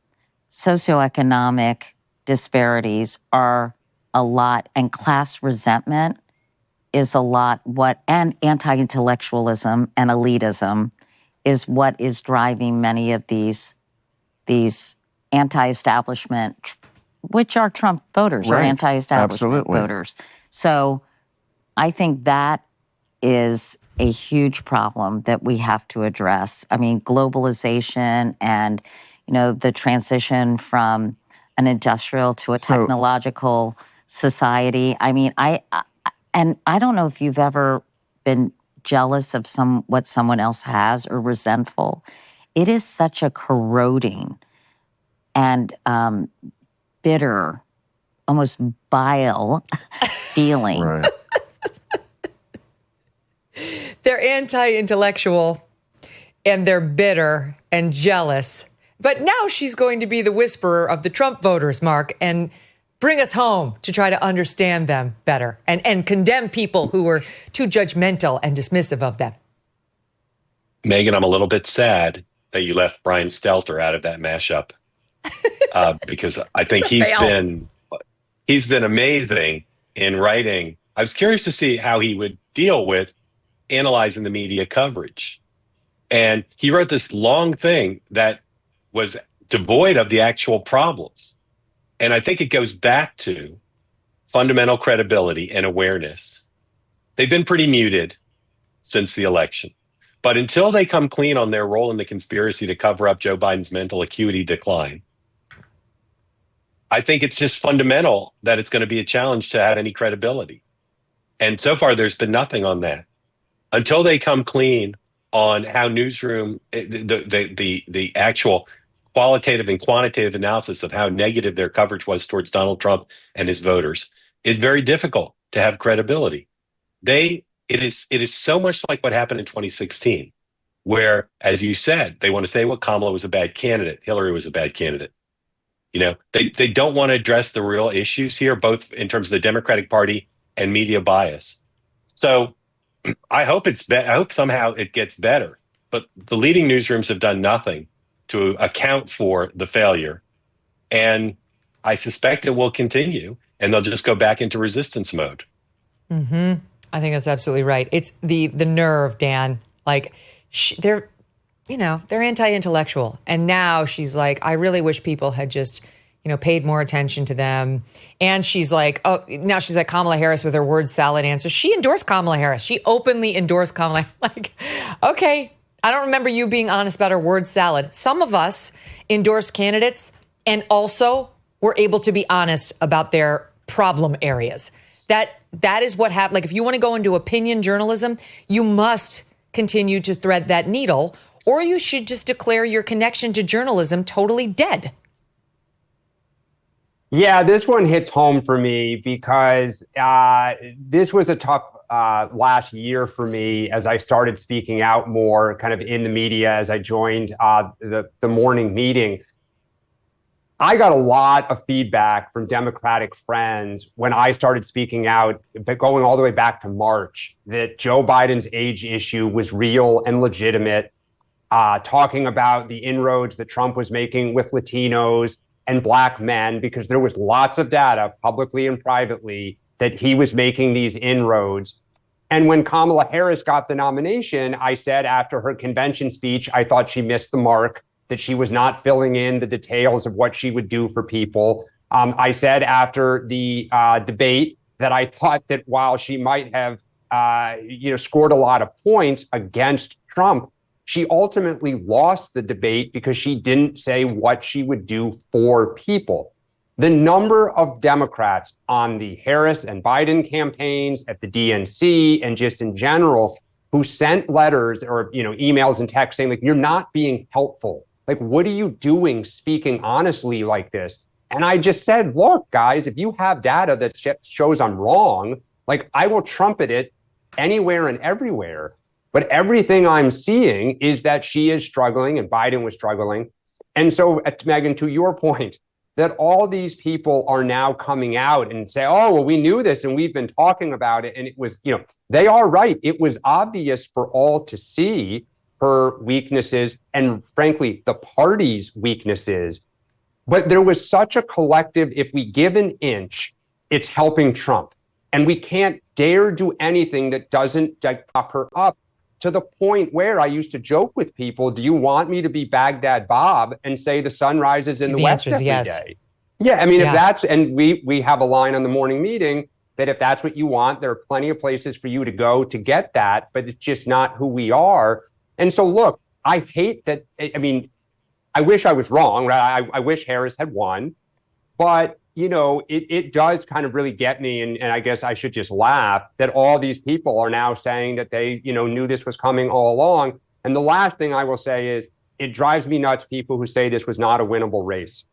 socioeconomic disparities are a lot, and class resentment is a lot, and anti-intellectualism and elitism is what is driving many of these anti-establishment, which are Trump voters, or anti-establishment voters. So I think that is a huge problem that we have to address. I mean, globalization and, the transition from an industrial to a technological society. I mean, I don't know if you've ever been jealous of what someone else has or resentful. It is such a corroding and bitter, almost bile feeling. Right. They're anti-intellectual and they're bitter and jealous. But now she's going to be the whisperer of the Trump voters, Mark, and bring us home to try to understand them better and condemn people who were too judgmental and dismissive of them. Megyn, I'm a little bit sad that you left Brian Stelter out of that mashup because I think he's been amazing in writing. I was curious to see how he would deal with analyzing the media coverage. And he wrote this long thing that was devoid of the actual problems. And I think it goes back to fundamental credibility and awareness. They've been pretty muted since the election. But until they come clean on their role in the conspiracy to cover up Joe Biden's mental acuity decline, I think it's just fundamental that it's going to be a challenge to have any credibility. And so far, there's been nothing on that. Until they come clean on how newsroom, the actual qualitative and quantitative analysis of how negative their coverage was towards Donald Trump and his voters, is very difficult to have credibility. It is so much like what happened in 2016, where, as you said, they want to say, well, Kamala was a bad candidate, Hillary was a bad candidate. They don't want to address the real issues here, both in terms of the Democratic Party and media bias. So I hope somehow it gets better, but the leading newsrooms have done nothing to account for the failure. And I suspect it will continue and they'll just go back into resistance mode. Mm-hmm. I think that's absolutely right. It's the nerve, Dan. Like they're anti-intellectual. And now she's like, I really wish people had just, paid more attention to them. And she's like, now she's like Kamala Harris with her word salad answer. She endorsed Kamala Harris. She openly endorsed Kamala. Like, okay, I don't remember you being honest about her word salad. Some of us endorsed candidates and also were able to be honest about their problem areas. That is what happened. Like, if you want to go into opinion journalism, you must continue to thread that needle, or you should just declare your connection to journalism totally dead. Yeah, this one hits home for me because this was a tough last year for me as I started speaking out more kind of in the media as I joined the morning meeting. I got a lot of feedback from Democratic friends when I started speaking out, but going all the way back to March, that Joe Biden's age issue was real and legitimate, talking about the inroads that Trump was making with Latinos and Black men, because there was lots of data publicly and privately that he was making these inroads. And when Kamala Harris got the nomination, I said after her convention speech, I thought she missed the mark, that she was not filling in the details of what she would do for people. I said after the debate that I thought that while she might have scored a lot of points against Trump, she ultimately lost the debate because she didn't say what she would do for people. The number of Democrats on the Harris and Biden campaigns, at the DNC, and just in general, who sent letters or emails and texts saying, like, you're not being helpful. Like, what are you doing speaking honestly like this? And I just said, look, guys, if you have data that shows I'm wrong, like, I will trumpet it anywhere and everywhere. But everything I'm seeing is that she is struggling and Biden was struggling. And so, Megyn, to your point, that all these people are now coming out and say, oh, well, we knew this and we've been talking about it. And it was, they are right. It was obvious for all to see her weaknesses and, frankly, the party's weaknesses. But there was such a collective, if we give an inch, it's helping Trump. And we can't dare do anything that doesn't prop her up, to the point where I used to joke with people, do you want me to be Baghdad Bob and say the sun rises in the west every day? Yeah, I mean, if that's, and we have a line on the morning meeting that if that's what you want, there are plenty of places for you to go to get that, but it's just not who we are. And so, look, I hate that. I mean, I wish I was wrong, right? I wish Harris had won, but it does kind of really get me, and I guess I should just laugh that all these people are now saying that they, knew this was coming all along. And the last thing I will say is it drives me nuts, people who say this was not a winnable race.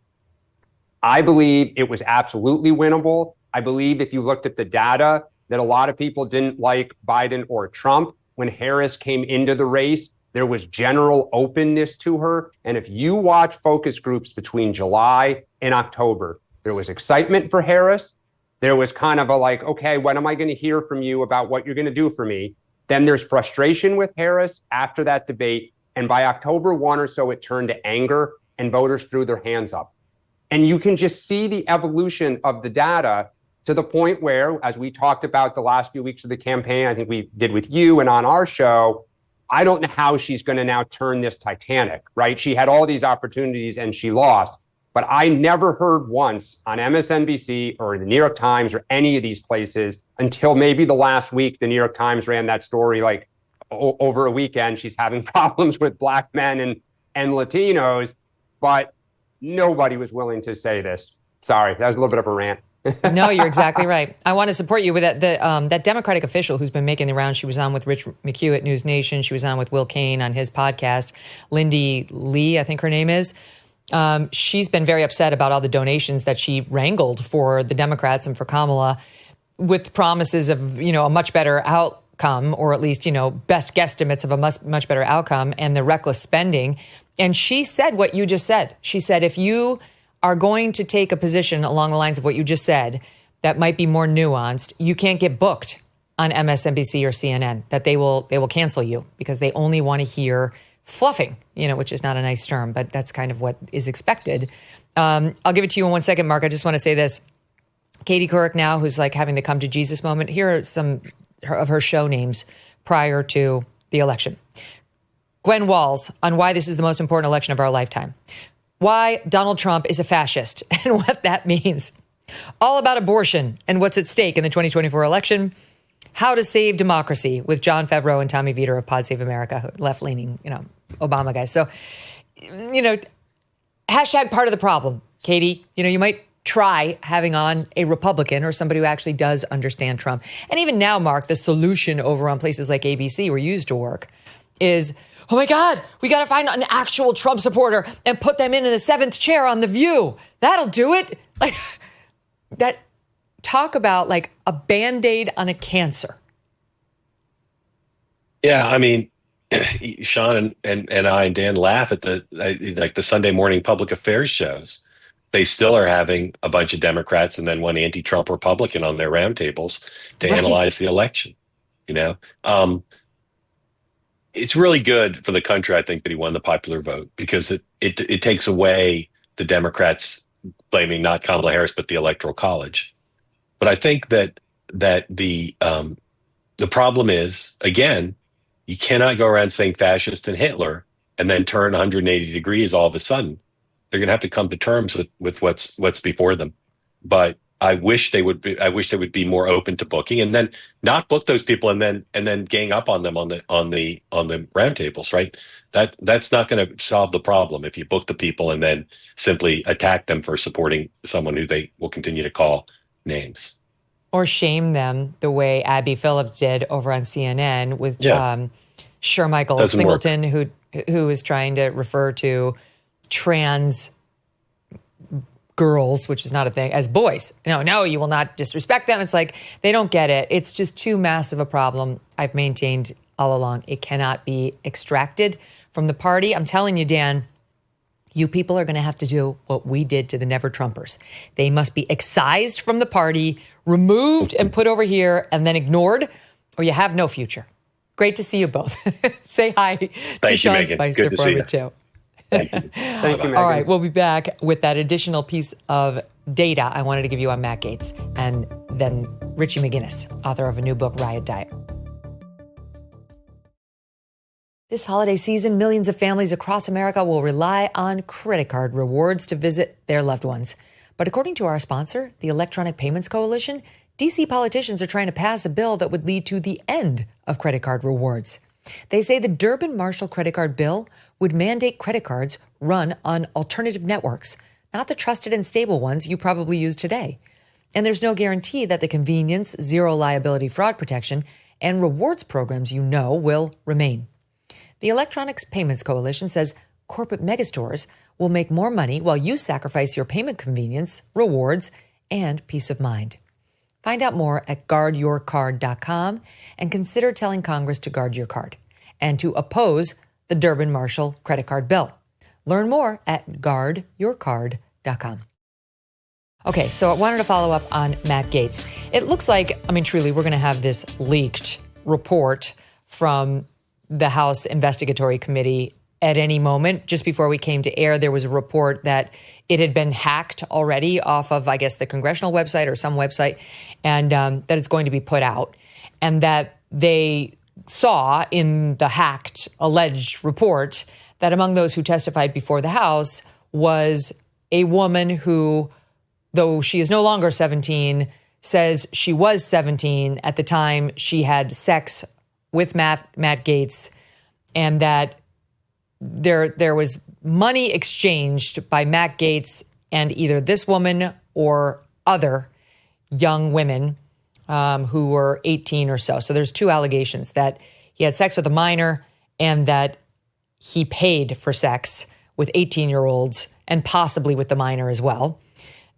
I believe it was absolutely winnable. I believe if you looked at the data that a lot of people didn't like Biden or Trump. When Harris came into the race, there was general openness to her. And if you watch focus groups between July and October, there was excitement for Harris. There was kind of a like, okay, when am I going to hear from you about what you're going to do for me? Then there's frustration with Harris after that debate. And by October 1 or so, it turned to anger and voters threw their hands up. And you can just see the evolution of the data to the point where, as we talked about the last few weeks of the campaign, I think we did with you and on our show, I don't know how she's going to now turn this Titanic, right? She had all these opportunities and she lost. But I never heard once on MSNBC or the New York Times or any of these places until maybe the last week, the New York Times ran that story like over a weekend. She's having problems with Black men and Latinos, but nobody was willing to say this. Sorry, that was a little bit of a rant. No, you're exactly right. I want to support you with that. That Democratic official who's been making the rounds, she was on with Rich McHugh at News Nation. She was on with Will Cain on his podcast. Lindy Lee, I think her name is. She's been very upset about all the donations that she wrangled for the Democrats and for Kamala with promises of, a much better outcome, or at least, best guesstimates of a much better outcome, and the reckless spending. And she said what you just said. She said, if you are going to take a position along the lines of what you just said that might be more nuanced, you can't get booked on MSNBC or CNN, that they will cancel you because they only want to hear fluffing, which is not a nice term, but that's kind of what is expected. I'll give it to you in 1 second, Mark. I just want to say this. Katie Couric now, who's like having the come to Jesus moment. Here are some of her show names prior to the election. Gwen Walls on why this is the most important election of our lifetime. Why Donald Trump is a fascist and what that means. All about abortion and what's at stake in the 2024 election. How to save democracy with John Favreau and Tommy Vietor of Pod Save America, left-leaning, Obama guys. So, hashtag part of the problem, Katie. You might try having on a Republican or somebody who actually does understand Trump. And even now, Mark, the solution over on places like ABC where you used to work is, oh my God, we got to find an actual Trump supporter and put them in the seventh chair on The View. That'll do it. Like that. Talk about like a Band-Aid on a cancer. Yeah, I mean, Sean and I and Dan laugh at the Sunday morning public affairs shows. They still are having a bunch of Democrats and then one anti-Trump Republican on their roundtables to analyze the election. It's really good for the country, I think, that he won the popular vote because it takes away the Democrats blaming not Kamala Harris but the Electoral College. But I think that the problem is, again, you cannot go around saying fascist and Hitler and then turn 180 degrees all of a sudden. They're going to have to come to terms with what's before them. But I wish they would be more open to booking and then not book those people and then gang up on them on the roundtables, right? That's not going to solve the problem if you book the people and then simply attack them for supporting someone who they will continue to call names. Or shame them the way Abby Phillips did over on CNN with Shermichael Singleton, who is trying to refer to trans girls, which is not a thing, as boys. No, you will not disrespect them. It's like they don't get it. It's just too massive a problem. I've maintained all along. It cannot be extracted from the party. I'm telling you, Dan, You people are going to have to do what we did to the Never Trumpers. They must be excised from the party, removed and put over here, and then ignored, or you have no future. Great to see you both. Say hi to Sean Megyn. Spicer for me, too. Thank you. Thank you, Megyn. All right, we'll be back with that additional piece of data I wanted to give you on Matt Gaetz, and then Richie McGinniss, author of a new book, Riot Diet. This holiday season, millions of families across America will rely on credit card rewards to visit their loved ones. But according to our sponsor, the Electronic Payments Coalition, DC politicians are trying to pass a bill that would lead to the end of credit card rewards. They say the Durbin-Marshall credit card bill would mandate credit cards run on alternative networks, not the trusted and stable ones you probably use today. And there's no guarantee that the convenience, zero liability fraud protection, and rewards programs you know will remain. The Electronic Payments Coalition says corporate megastores will make more money while you sacrifice your payment convenience, rewards, and peace of mind. Find out more at guardyourcard.com and consider telling Congress to guard your card and to oppose the Durbin-Marshall credit card bill. Learn more at guardyourcard.com. Okay, so I wanted to follow up on Matt Gaetz. It looks like, truly, we're going to have this leaked report from the House Investigatory Committee at any moment. Just before we came to air, there was a report that it had been hacked already off of, I guess, the congressional website or some website, and that it's going to be put out. And that they saw in the hacked alleged report that among those who testified before the House was a woman who, though she is no longer 17, says she was 17 at the time she had sex with Matt Gaetz, and that there was money exchanged by Matt Gaetz and either this woman or other young women who were 18 or so. So there's two allegations, that he had sex with a minor and that he paid for sex with 18-year-olds and possibly with the minor as well,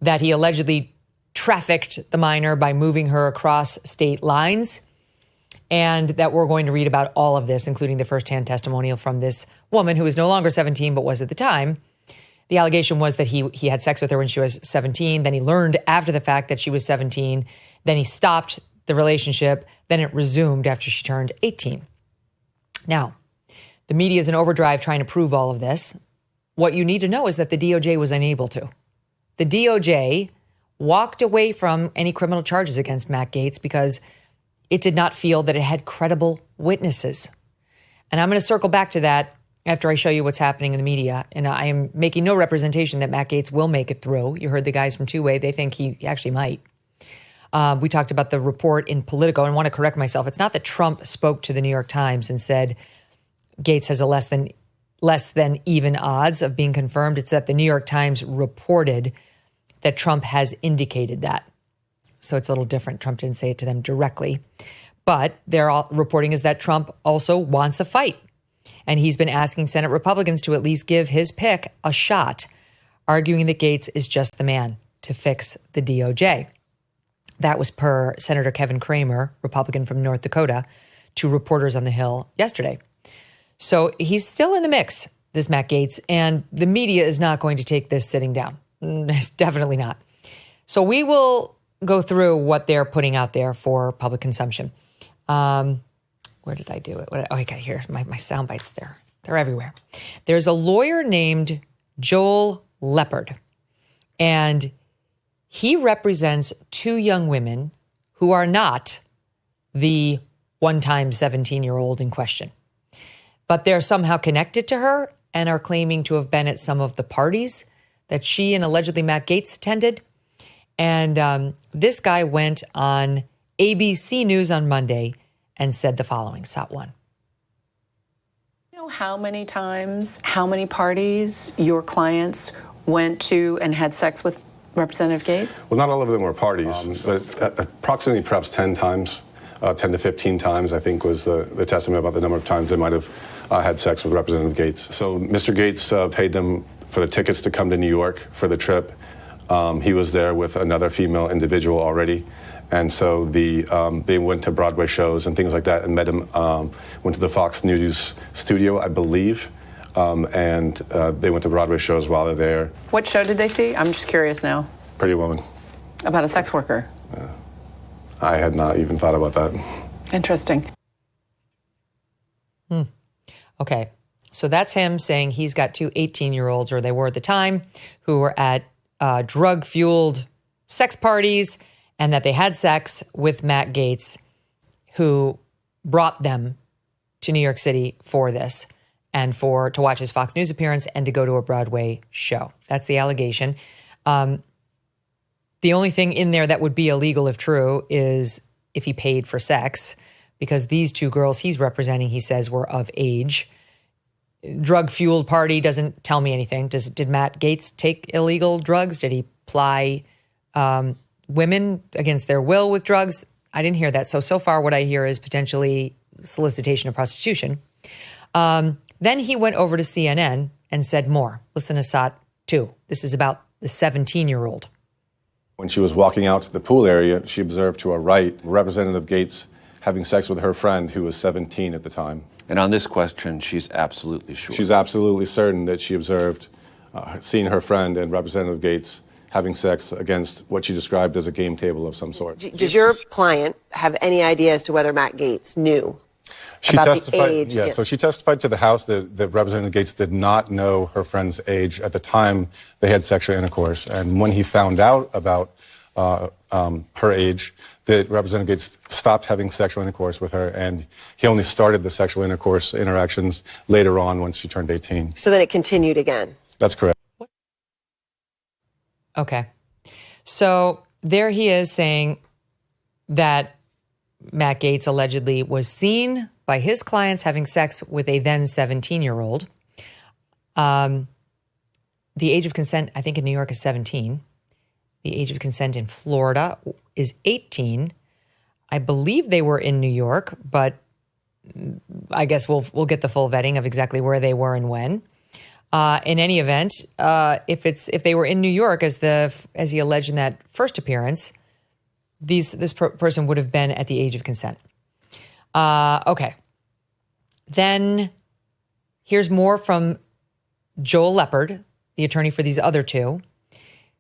that he allegedly trafficked the minor by moving her across state lines, and that we're going to read about all of this, including the firsthand testimonial from this woman who is no longer 17 but was at the time. The allegation was that he had sex with her when she was 17. Then he learned after the fact that she was 17. Then he stopped the relationship. Then it resumed after she turned 18. Now, the media is in overdrive trying to prove all of this. What you need to know is that the DOJ was unable to. The DOJ walked away from any criminal charges against Matt Gaetz because it did not feel that it had credible witnesses. And I'm going to circle back to that after I show you what's happening in the media. And I am making no representation that Matt Gaetz will make it through. You heard the guys from Two-Way. They think he actually might. We talked about the report in Politico, and I want to correct myself. It's not that Trump spoke to the New York Times and said Gaetz has a less than even odds of being confirmed. It's that the New York Times reported that Trump has indicated that. So it's a little different. Trump didn't say it to them directly. But their reporting is that Trump also wants a fight. And he's been asking Senate Republicans to at least give his pick a shot, arguing that Gaetz is just the man to fix the DOJ. That was per Senator Kevin Cramer, Republican from North Dakota, to reporters on the Hill yesterday. So he's still in the mix, this Matt Gaetz, and the media is not going to take this sitting down. It's definitely not. So we will go through what they're putting out there for public consumption. Where did I do it? Okay, here, my sound bites there. They're everywhere. There's a lawyer named Joel Leopard, and he represents two young women who are not the one-time 17-year-old in question. But they're somehow connected to her and are claiming to have been at some of the parties that she and allegedly Matt Gaetz attended. And this guy went on ABC News on Monday and said the following, SOT 1. You know how many times, how many parties your clients went to and had sex with Representative Gaetz? Well, not all of them were parties, but approximately perhaps 10 times, 10 to 15 times, I think, was the testament about the number of times they might have had sex with Representative Gaetz. So Mr. Gaetz paid them for the tickets to come to New York for the trip. He was there with another female individual already. And so they went to Broadway shows and things like that and met him, went to the Fox News studio, I believe, and they went to Broadway shows while they're there. What show did they see? I'm just curious now. Pretty Woman. About a sex worker. I had not even thought about that. Interesting. Okay. So that's him saying he's got two 18-year-olds, or they were at the time, who were at drug-fueled sex parties, and that they had sex with Matt Gaetz, who brought them to New York City for this and to watch his Fox News appearance and to go to a Broadway show. That's the allegation. The only thing in there that would be illegal, if true, is if he paid for sex, because these two girls he's representing, he says, were of age. Drug-fueled party doesn't tell me anything. Did Matt Gaetz take illegal drugs? Did he ply women against their will with drugs? I didn't hear that. So far what I hear is potentially solicitation of prostitution. Then he went over to CNN and said more. Listen to SOT 2. This is about the 17-year-old. When she was walking out to the pool area, she observed to her right Representative Gaetz having sex with her friend who was 17 at the time. And on this question, she's absolutely sure. She's absolutely certain that she observed seeing her friend and Representative Gaetz having sex against what she described as a game table of some sort. Does your client have any idea as to whether Matt Gaetz knew She about testified, the age? yeah, so she testified to the House that Representative Gaetz did not know her friend's age at the time they had sexual intercourse. And when he found out about her age, that Representative Gaetz stopped having sexual intercourse with her, and he only started the sexual intercourse interactions later on once she turned 18. So then it continued again? That's correct. Okay. So there he is saying that Matt Gaetz allegedly was seen by his clients having sex with a then 17-year-old. The age of consent, I think in New York, is 17. The age of consent in Florida is 18. I believe they were in New York, but I guess we'll get the full vetting of exactly where they were and when. In any event, if they were in New York as he alleged in that first appearance, this person would have been at the age of consent. Okay. Then here's more from Joel Leppard, the attorney for these other two,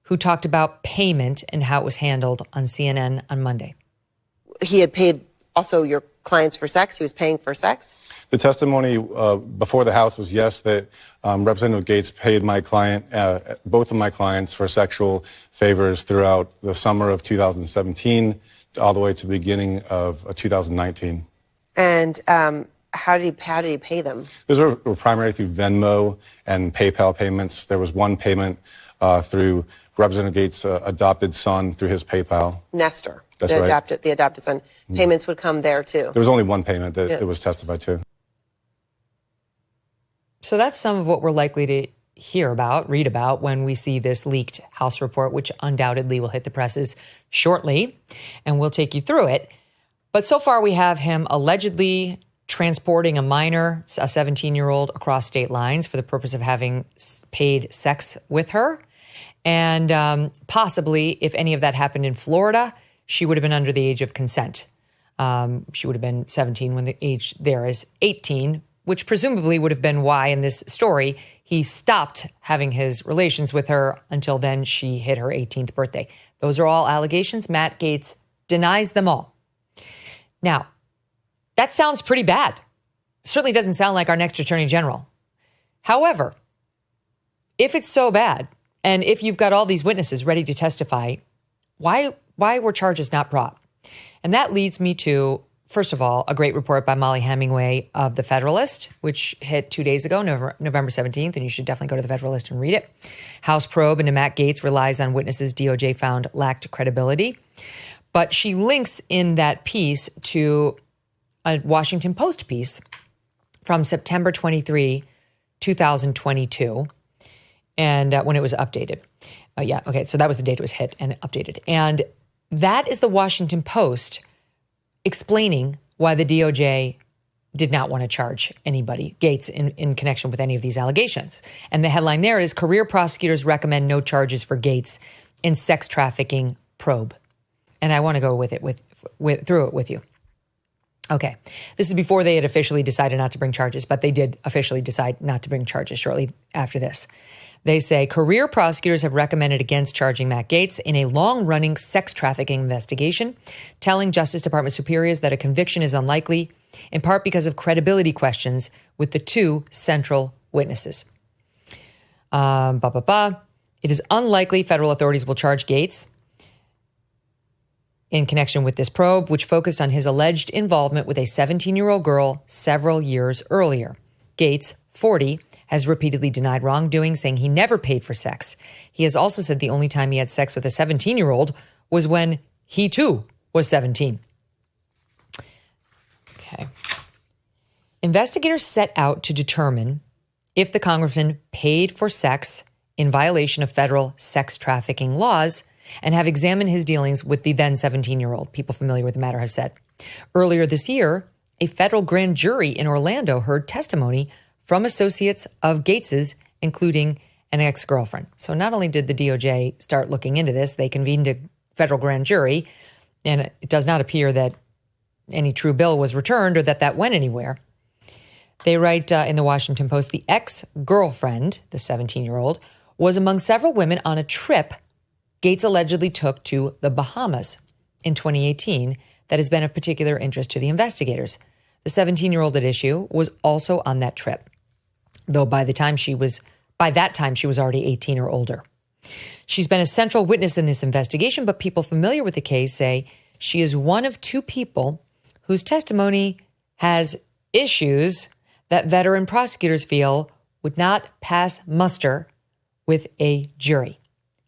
who talked about payment and how it was handled on CNN on Monday. He had paid also your clients for sex? He was paying for sex? The testimony before the House was yes, that Representative Gaetz paid my client, both of my clients, for sexual favors throughout the summer of 2017 all the way to the beginning of 2019. And how did he pay them? Those were primarily through Venmo and PayPal payments. There was one payment through Representative Gaetz' adopted son through his PayPal. Nestor. That's right. The adopted son. Payments would come there too. There was only one payment that was testified to. So that's some of what we're likely to read about when we see this leaked House report, which undoubtedly will hit the presses shortly, and we'll take you through it. But so far we have him allegedly transporting a minor, a 17-year-old, across state lines for the purpose of having paid sex with her. And possibly, if any of that happened in Florida, she would have been under the age of consent. She would have been 17 when the age there is 18, which presumably would have been why in this story he stopped having his relations with her until then she hit her 18th birthday. Those are all allegations. Matt Gaetz denies them all. Now, that sounds pretty bad. Certainly doesn't sound like our next attorney general. However, if it's so bad, and if you've got all these witnesses ready to testify, why were charges not brought? And that leads me to, first of all, a great report by Molly Hemingway of The Federalist, which hit 2 days ago, November 17th, and you should definitely go to The Federalist and read it. House probe into Matt Gaetz relies on witnesses DOJ found lacked credibility. But she links in that piece to a Washington Post piece from September 23, 2022, and when it was updated. So that was the date it was hit and updated. And that is the Washington Post explaining why the DOJ did not want to charge anybody, Gaetz, in connection with any of these allegations. And the headline there is, career prosecutors recommend no charges for Gaetz in sex trafficking probe. And I want to go with it through it with you. Okay. This is before they had officially decided not to bring charges, but they did officially decide not to bring charges shortly after this. They say career prosecutors have recommended against charging Matt Gaetz in a long-running sex trafficking investigation, telling Justice Department superiors that a conviction is unlikely, in part because of credibility questions with the two central witnesses. It is unlikely federal authorities will charge Gaetz in connection with this probe, which focused on his alleged involvement with a 17-year-old girl several years earlier. Gaetz, 40, has repeatedly denied wrongdoing, saying he never paid for sex. He has also said the only time he had sex with a 17-year-old was when he, too, was 17. Okay. Investigators set out to determine if the congressman paid for sex in violation of federal sex trafficking laws and have examined his dealings with the then 17-year-old. People familiar with the matter have said. Earlier this year, a federal grand jury in Orlando heard testimony from associates of Gaetz's, including an ex-girlfriend. So not only did the DOJ start looking into this, they convened a federal grand jury, and it does not appear that any true bill was returned or that went anywhere. They write in the Washington Post, the ex-girlfriend, the 17-year-old, was among several women on a trip Gaetz allegedly took to the Bahamas in 2018 that has been of particular interest to the investigators. The 17-year-old at issue was also on that trip, though by that time she was already 18 or older. She's been a central witness in this investigation, but people familiar with the case say she is one of two people whose testimony has issues that veteran prosecutors feel would not pass muster with a jury.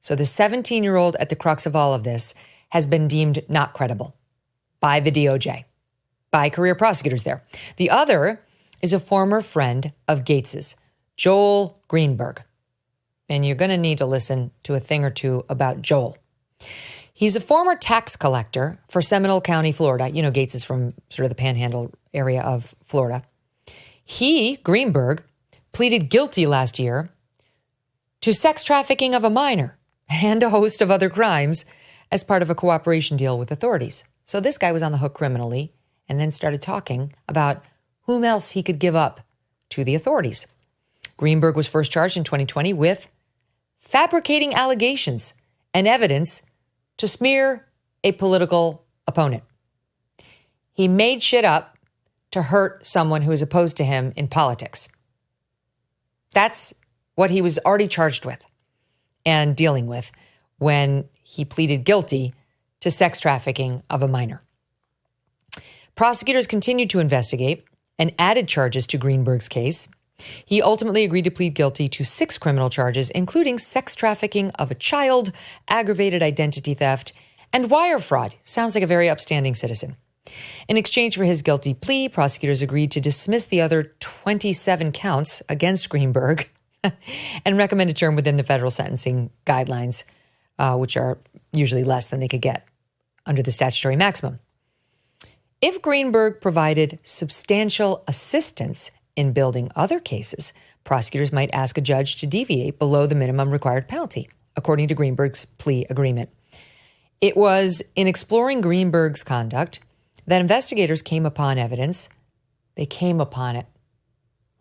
So the 17-year-old at the crux of all of this has been deemed not credible by the DOJ, by career prosecutors there. The other is a former friend of Gaetz's, Joel Greenberg. And you're going to need to listen to a thing or two about Joel. He's a former tax collector for Seminole County, Florida. You know, Gaetz is from sort of the panhandle area of Florida. He, Greenberg, pleaded guilty last year to sex trafficking of a minor and a host of other crimes as part of a cooperation deal with authorities. So this guy was on the hook criminally and then started talking about whom else he could give up to the authorities. Greenberg was first charged in 2020 with fabricating allegations and evidence to smear a political opponent. He made shit up to hurt someone who is opposed to him in politics. That's what he was already charged with and dealing with when he pleaded guilty to sex trafficking of a minor. Prosecutors continued to investigate and added charges to Greenberg's case. He ultimately agreed to plead guilty to 6 criminal charges, including sex trafficking of a child, aggravated identity theft, and wire fraud. Sounds like a very upstanding citizen. In exchange for his guilty plea, prosecutors agreed to dismiss the other 27 counts against Greenberg and recommend a term within the federal sentencing guidelines, which are usually less than they could get under the statutory maximum. If Greenberg provided substantial assistance in building other cases, prosecutors might ask a judge to deviate below the minimum required penalty, according to Greenberg's plea agreement. It was in exploring Greenberg's conduct that investigators came upon evidence. They came upon it.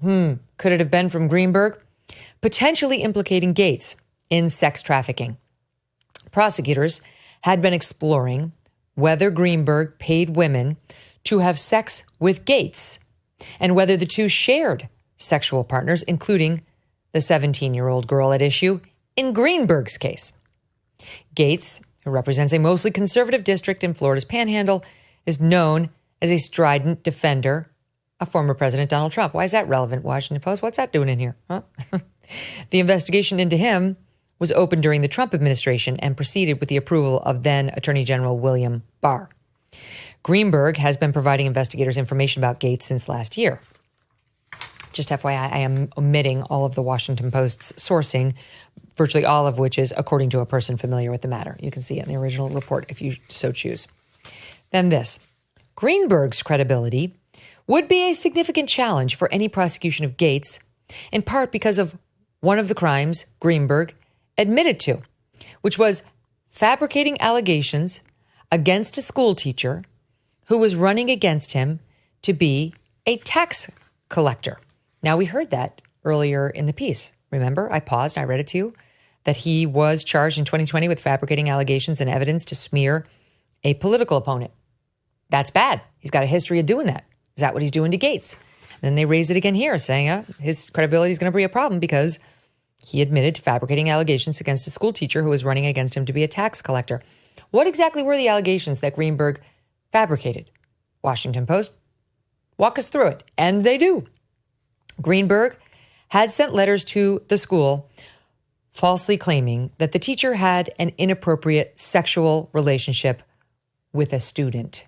Could it have been from Greenberg? Potentially implicating Gaetz in sex trafficking. Prosecutors had been exploring whether Greenberg paid women to have sex with Gaetz and whether the two shared sexual partners, including the 17-year-old girl at issue in Greenberg's case. Gaetz, who represents a mostly conservative district in Florida's Panhandle, is known as a strident defender of former President Donald Trump. Why is that relevant, Washington Post? What's that doing in here? Huh? The investigation into him was opened during the Trump administration and proceeded with the approval of then Attorney General William Barr. Greenberg has been providing investigators information about Gaetz since last year. Just FYI, I am omitting all of the Washington Post's sourcing, virtually all of which is according to a person familiar with the matter. You can see it in the original report if you so choose. Then this. Greenberg's credibility would be a significant challenge for any prosecution of Gaetz, in part because of one of the crimes Greenberg admitted to, which was fabricating allegations against a school teacher who was running against him to be a tax collector. Now, we heard that earlier in the piece. Remember, I paused and I read it to you, that he was charged in 2020 with fabricating allegations and evidence to smear a political opponent. That's bad. He's got a history of doing that. Is that what he's doing to Gaetz? And then they raise it again here, saying his credibility is going to be a problem because he admitted to fabricating allegations against a school teacher who was running against him to be a tax collector. What exactly were the allegations that Greenberg fabricated? Washington Post, walk us through it. And they do. Greenberg had sent letters to the school falsely claiming that the teacher had an inappropriate sexual relationship with a student.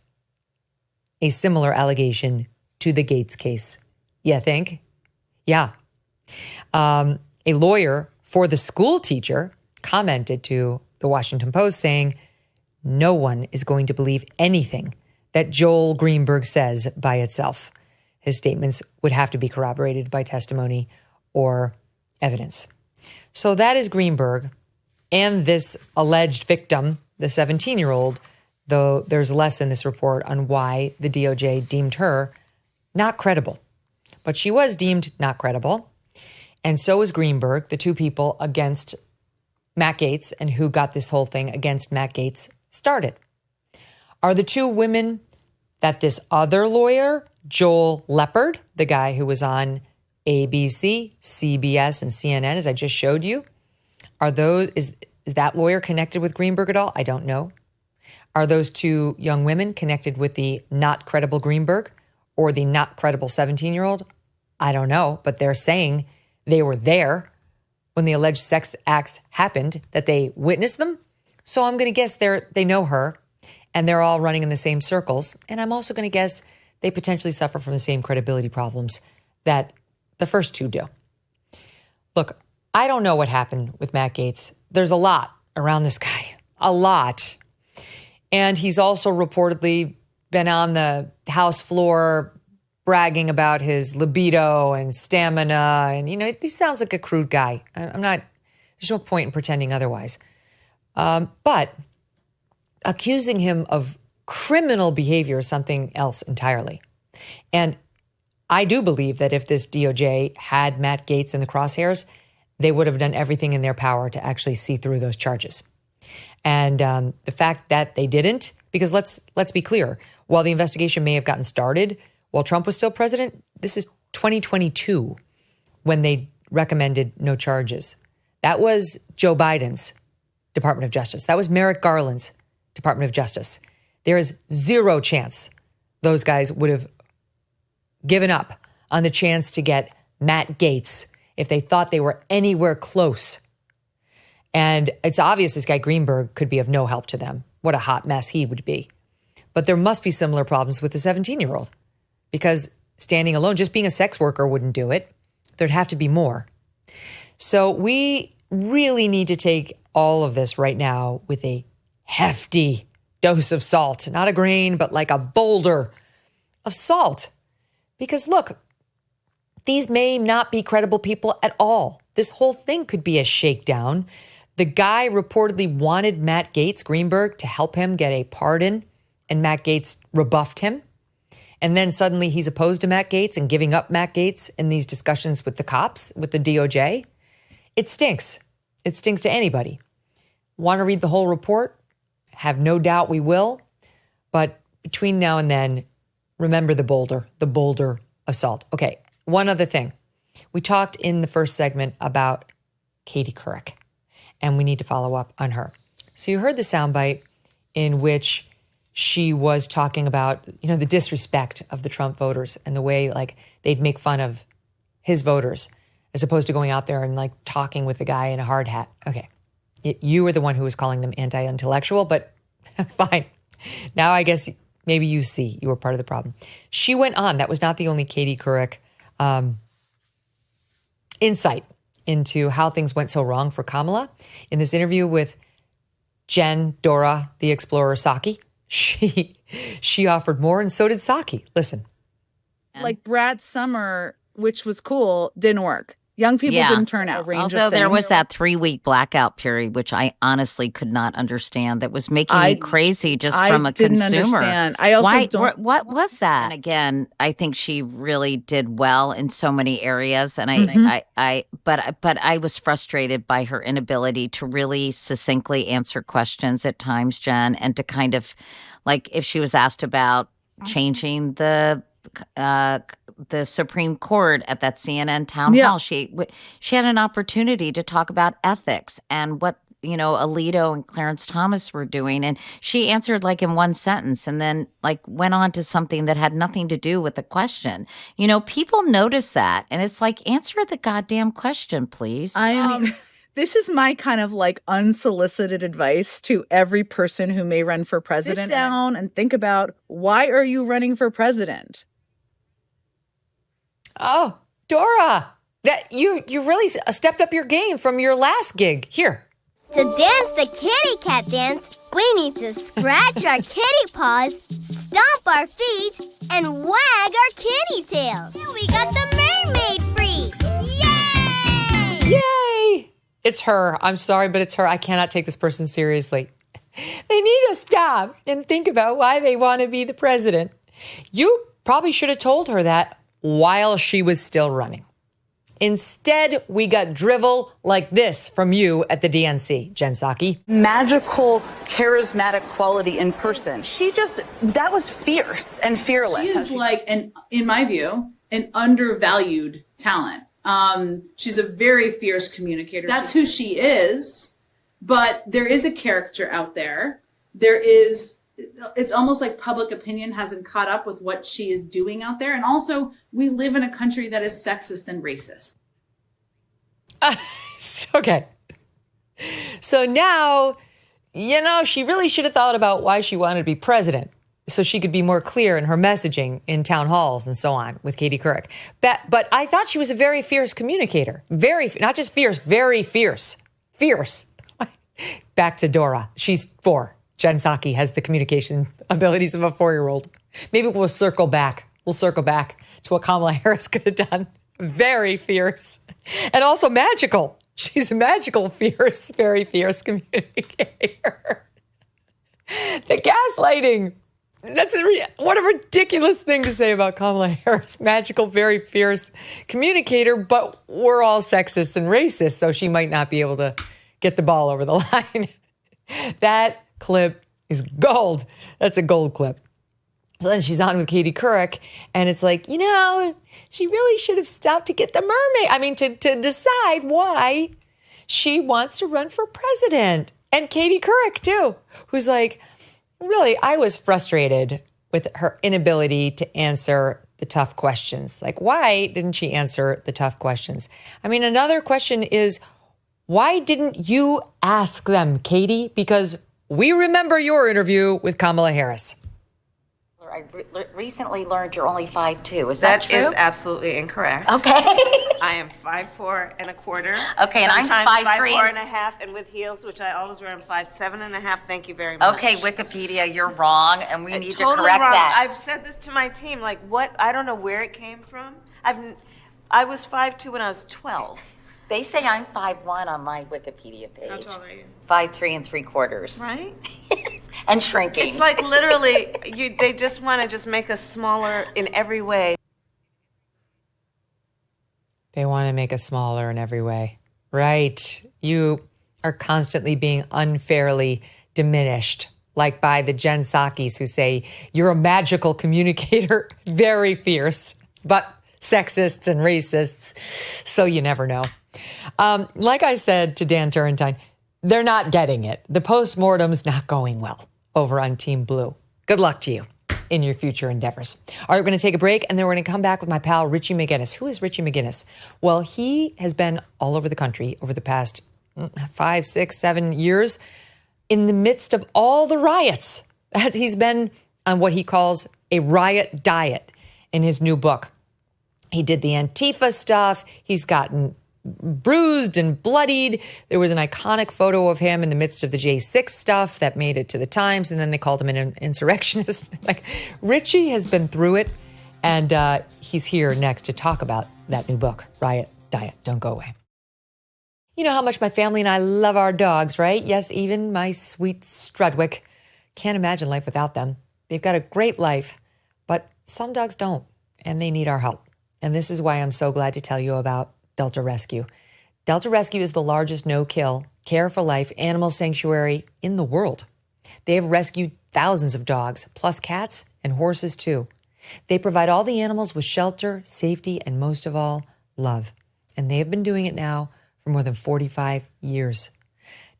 A similar allegation to the Gaetz case. You think? Yeah. A lawyer for the school teacher commented to the Washington Post saying, no one is going to believe anything that Joel Greenberg says by itself. His statements would have to be corroborated by testimony or evidence. So that is Greenberg and this alleged victim, the 17-year-old, though there's less in this report on why the DOJ deemed her not credible. But she was deemed not credible. And so was Greenberg, the two people against Matt Gaetz and who got this whole thing against Matt Gaetz started. Are the two women that this other lawyer, Joel Leppard, the guy who was on ABC, CBS, and CNN, as I just showed you, is that lawyer connected with Greenberg at all? I don't know. Are those two young women connected with the not credible Greenberg or the not credible 17-year-old? I don't know, but they're saying they were there when the alleged sex acts happened, that they witnessed them. So I'm going to guess they know her and they're all running in the same circles. And I'm also going to guess they potentially suffer from the same credibility problems that the first two do. Look, I don't know what happened with Matt Gaetz. There's a lot around this guy, a lot. And he's also reportedly been on the House floor bragging about his libido and stamina. And, he sounds like a crude guy. There's no point in pretending otherwise. But accusing him of criminal behavior is something else entirely. And I do believe that if this DOJ had Matt Gaetz in the crosshairs, they would have done everything in their power to actually see through those charges. And the fact that they didn't, because let's be clear, while the investigation may have gotten started while Trump was still president, this is 2022 when they recommended no charges. That was Joe Biden's Department of Justice. That was Merrick Garland's Department of Justice. There is zero chance those guys would have given up on the chance to get Matt Gaetz if they thought they were anywhere close. And it's obvious this guy Greenberg could be of no help to them. What a hot mess he would be. But there must be similar problems with the 17-year-old because standing alone, just being a sex worker wouldn't do it. There'd have to be more. So we really need to take all of this right now with a hefty dose of salt, not a grain, but like a boulder of salt. Because look, these may not be credible people at all. This whole thing could be a shakedown. The guy reportedly wanted Matt Gaetz, Greenberg, to help him get a pardon, and Matt Gaetz rebuffed him. And then suddenly he's opposed to Matt Gaetz and giving up Matt Gaetz in these discussions with the cops, with the DOJ. It stinks. It stinks to anybody. Want to read the whole report? Have no doubt we will. But between now and then, remember the boulder assault. Okay, one other thing. We talked in the first segment about Katie Couric, and we need to follow up on her. So you heard the soundbite in which she was talking about, the disrespect of the Trump voters and the way they'd make fun of his voters as opposed to going out there and talking with the guy in a hard hat. Okay. You were the one who was calling them anti-intellectual, but fine. Now I guess maybe you were part of the problem. She went on. That was not the only Katie Couric insight into how things went so wrong for Kamala. In this interview with Jen, Dora, the Explorer, Psaki, she offered more, and so did Psaki. Listen. Brad Summer, which was cool, didn't work. Young people didn't turn out. Although there was that 3-week blackout period, which I honestly could not understand. That was making me crazy just from a consumer. Understand. I also what was that? And again, I think she really did well in so many areas, and but I was frustrated by her inability to really succinctly answer questions at times, Jen, and to kind of like if she was asked about changing the Supreme Court at that CNN town hall. She had an opportunity to talk about ethics and what, Alito and Clarence Thomas were doing. And she answered like in one sentence and then like went on to something that had nothing to do with the question. People notice that. And it's like, answer the goddamn question, please. This is my kind of like unsolicited advice to every person who may run for president. Sit down and think about, why are you running for president? Oh, Dora, that you really stepped up your game from your last gig. Here. To dance the kitty cat dance, we need to scratch our kitty paws, stomp our feet, and wag our kitty tails. We got the mermaid free. Yay! Yay! It's her. I'm sorry, but it's her. I cannot take this person seriously. They need to stop and think about why they want to be the president. You probably should have told her that while she was still running. Instead, we got drivel like this from you at the DNC, Jen Psaki. Magical, charismatic quality in person. That was fierce and fearless. She is in my view, an undervalued talent. She's a very fierce communicator. That's who she is, but there is a character out there. It's almost like public opinion hasn't caught up with what she is doing out there. And also, we live in a country that is sexist and racist. Okay. So now, she really should have thought about why she wanted to be president so she could be more clear in her messaging in town halls and so on with Katie Couric. But I thought she was a very fierce communicator. Not just fierce, very fierce. Fierce. Back to Dora. She's 4. Jen Psaki has the communication abilities of a 4-year-old. Maybe we'll circle back. We'll circle back to what Kamala Harris could have done. Very fierce. And also magical. She's a magical, fierce, very fierce communicator. The gaslighting. What a ridiculous thing to say about Kamala Harris. Magical, very fierce communicator, but we're all sexist and racist, so she might not be able to get the ball over the line. That clip is gold. That's a gold clip. So then she's on with Katie Couric, and it's like, she really should have stopped to get the mermaid. To decide why she wants to run for president. And Katie Couric, too, who's like, really, I was frustrated with her inability to answer the tough questions. Like, why didn't she answer the tough questions? Another question is, why didn't you ask them, Katie? Because we remember your interview with Kamala Harris. I recently learned you're only 5'2". Is that true? That is absolutely incorrect. Okay. I am 5'4" and a quarter. Okay, and sometimes I'm 5'3". 5'4" and a half, and with heels, which I always wear, I'm 5'7" and a half. Thank you very much. Okay, Wikipedia, you're wrong, and we need totally to correct wrong. that. I've said this to my team, like, what? I don't know where it came from. I was 5'2" when I was 12. They say I'm 5'1" on my Wikipedia page. How tall are you? 5'3"3/4. Right? And shrinking. It's like literally, they just want to just make us smaller in every way. They want to make us smaller in every way. Right. You are constantly being unfairly diminished, like by the Jen Psakis who say, you're a magical communicator, very fierce, but sexists and racists. So you never know. Like I said to Dan Turrentine, they're not getting it. The postmortem's not going well over on Team Blue. Good luck to you in your future endeavors. All right, we're going to take a break, and then we're going to come back with my pal, Richie McGinniss. Who is Richie McGinniss? Well, he has been all over the country over the past 5, 6, 7 years in the midst of all the riots. He's been on what he calls a riot diet in his new book. He did the Antifa stuff. He's gotten bruised and bloodied. There was an iconic photo of him in the midst of the J6 stuff that made it to the Times, and then they called him an insurrectionist. Like, Richie has been through it, and he's here next to talk about that new book, Riot Diet. Don't go away. You know how much my family and I love our dogs, right? Yes, even my sweet Strudwick. Can't imagine life without them. They've got a great life, but some dogs don't, and they need our help. And this is why I'm so glad to tell you about Delta Rescue. Delta Rescue is the largest no-kill, care-for-life animal sanctuary in the world. They have rescued thousands of dogs, plus cats and horses too. They provide all the animals with shelter, safety, and most of all, love. And they have been doing it now for more than 45 years.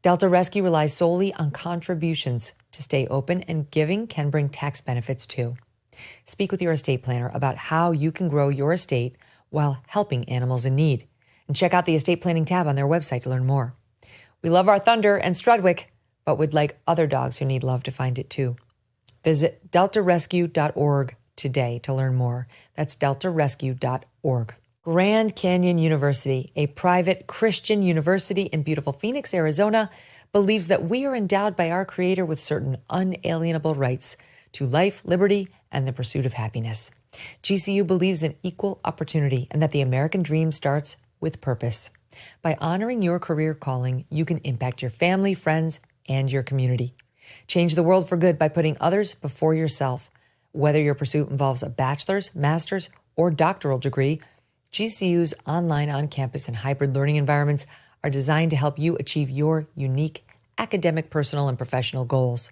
Delta Rescue relies solely on contributions to stay open, and giving can bring tax benefits too. Speak with your estate planner about how you can grow your estate while helping animals in need. And check out the estate planning tab on their website to learn more. We love our Thunder and Strudwick, but would like other dogs who need love to find it too. Visit deltarescue.org today to learn more. That's deltarescue.org. Grand Canyon University, a private Christian university in beautiful Phoenix, Arizona, believes that we are endowed by our Creator with certain unalienable rights to life, liberty, and the pursuit of happiness. GCU believes in equal opportunity and that the American dream starts with purpose. By honoring your career calling, you can impact your family, friends, and your community. Change the world for good by putting others before yourself. Whether your pursuit involves a bachelor's, master's, or doctoral degree, GCU's online, on-campus, and hybrid learning environments are designed to help you achieve your unique academic, personal, and professional goals.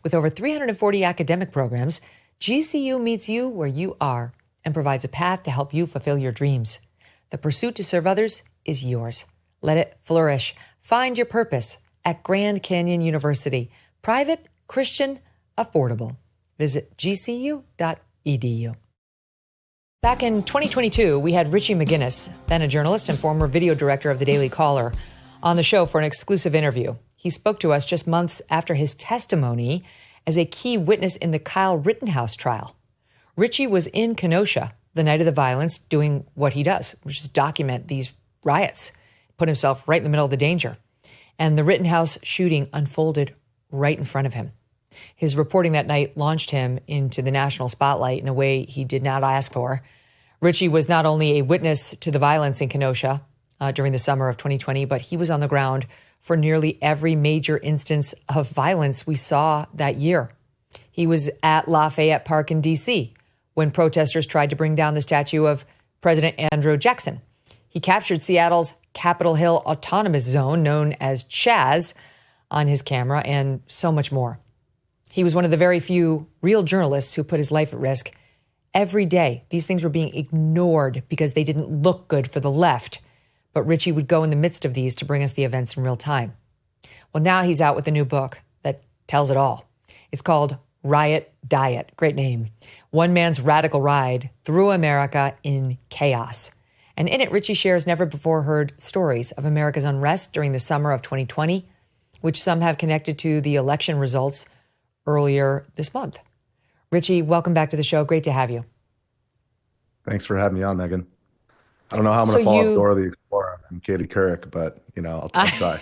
With over 340 academic programs, GCU meets you where you are and provides a path to help you fulfill your dreams. The pursuit to serve others is yours. Let it flourish. Find your purpose at Grand Canyon University. Private, Christian, affordable. Visit gcu.edu. Back in 2022, we had Richie McGinniss, then a journalist and former video director of the Daily Caller, on the show for an exclusive interview. He spoke to us just months after his testimony as a key witness in the Kyle Rittenhouse trial. Richie was in Kenosha the night of the violence doing what he does, which is document these riots, put himself right in the middle of the danger. And the Rittenhouse shooting unfolded right in front of him. His reporting that night launched him into the national spotlight in a way he did not ask for. Richie was not only a witness to the violence in Kenosha during the summer of 2020, but he was on the ground for nearly every major instance of violence we saw that year. He was at Lafayette Park in D.C. when protesters tried to bring down the statue of President Andrew Jackson. He captured Seattle's Capitol Hill Autonomous Zone, known as Chaz, on his camera, and so much more. He was one of the very few real journalists who put his life at risk. Every day, these things were being ignored because they didn't look good for the left. But Richie would go in the midst of these to bring us the events in real time. Well, now he's out with a new book that tells it all. It's called Riot Diet. Great name. One man's radical ride through America in chaos. And in it, Richie shares never-before-heard stories of America's unrest during the summer of 2020, which some have connected to the election results earlier this month. Richie, welcome back to the show. Great to have you. Thanks for having me on, Megan. I don't know how I'm going to follow up Dora the Explorer and Katie Couric, but, I'll try.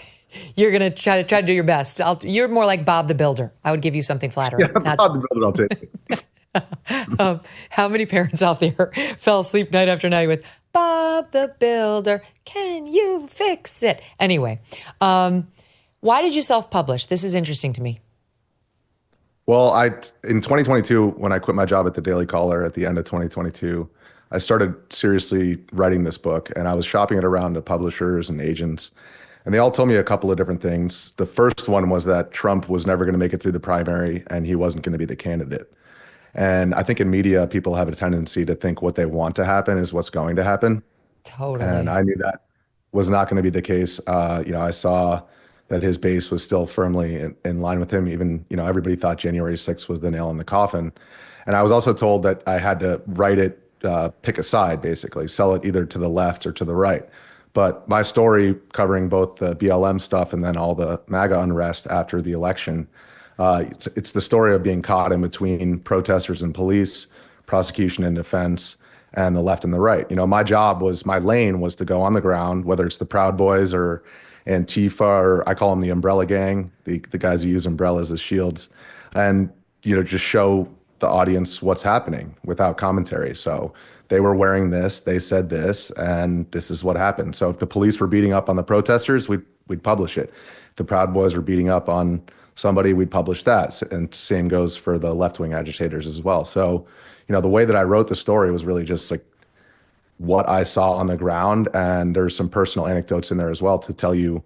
You're going to try to do your best. You're more like Bob the Builder. I would give you something flattering. Yeah, Bob the Builder, I'll take it. How many parents out there fell asleep night after night with Bob the Builder, can you fix it? Anyway, why did you self-publish? This is interesting to me. Well, in 2022, when I quit my job at the Daily Caller at the end of 2022, I started seriously writing this book, and I was shopping it around to publishers and agents, and they all told me a couple of different things. The first one was that Trump was never going to make it through the primary, and he wasn't going to be the candidate. And I think in media, people have a tendency to think what they want to happen is what's going to happen. Totally. And I knew that was not going to be the case. I saw that his base was still firmly in line with him. Even, everybody thought January 6th was the nail in the coffin. And I was also told that I had to write it, pick a side, basically, sell it either to the left or to the right. But my story covering both the BLM stuff and then all the MAGA unrest after the election, it's the story of being caught in between protesters and police, prosecution and defense, and the left and the right. My lane was to go on the ground, whether it's the Proud Boys or Antifa, or I call them the umbrella gang, the guys who use umbrellas as shields, and just show the audience what's happening without commentary. So they were wearing this, they said this, and this is what happened. So if the police were beating up on the protesters, we'd publish it. If the Proud Boys were beating up on somebody, we'd publish that. And same goes for the left-wing agitators as well. So, the way that I wrote the story was really just like what I saw on the ground. And there's some personal anecdotes in there as well to tell you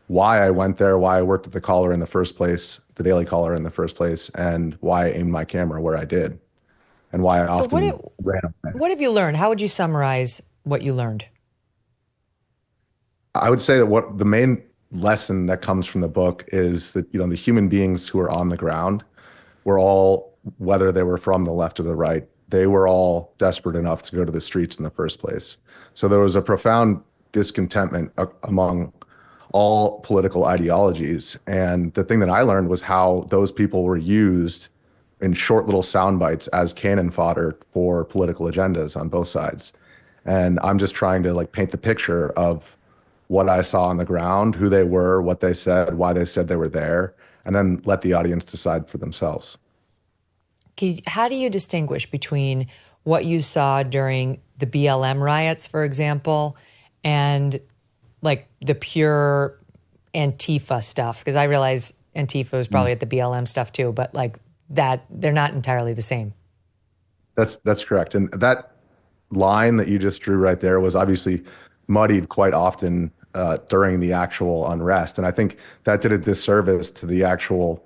why I went there, why I worked at the Caller in the first place, the Daily Caller in the first place, and why I aimed my camera where I did, and why I often ran away. What have you learned? How would you summarize what you learned? I would say that what the main lesson that comes from the book is that, the human beings who are on the ground were all, whether they were from the left or the right, they were all desperate enough to go to the streets in the first place. So there was a profound discontentment among all political ideologies. And the thing that I learned was how those people were used in short little sound bites as cannon fodder for political agendas on both sides. And I'm just trying to paint the picture of what I saw on the ground, who they were, what they said, why they said they were there, and then let the audience decide for themselves. How do you distinguish between what you saw during the BLM riots, for example, and the pure Antifa stuff? Because I realize Antifa was probably at the BLM stuff too, but that they're not entirely the same. That's correct. And that line that you just drew right there was obviously muddied quite often during the actual unrest. And I think that did a disservice to the actual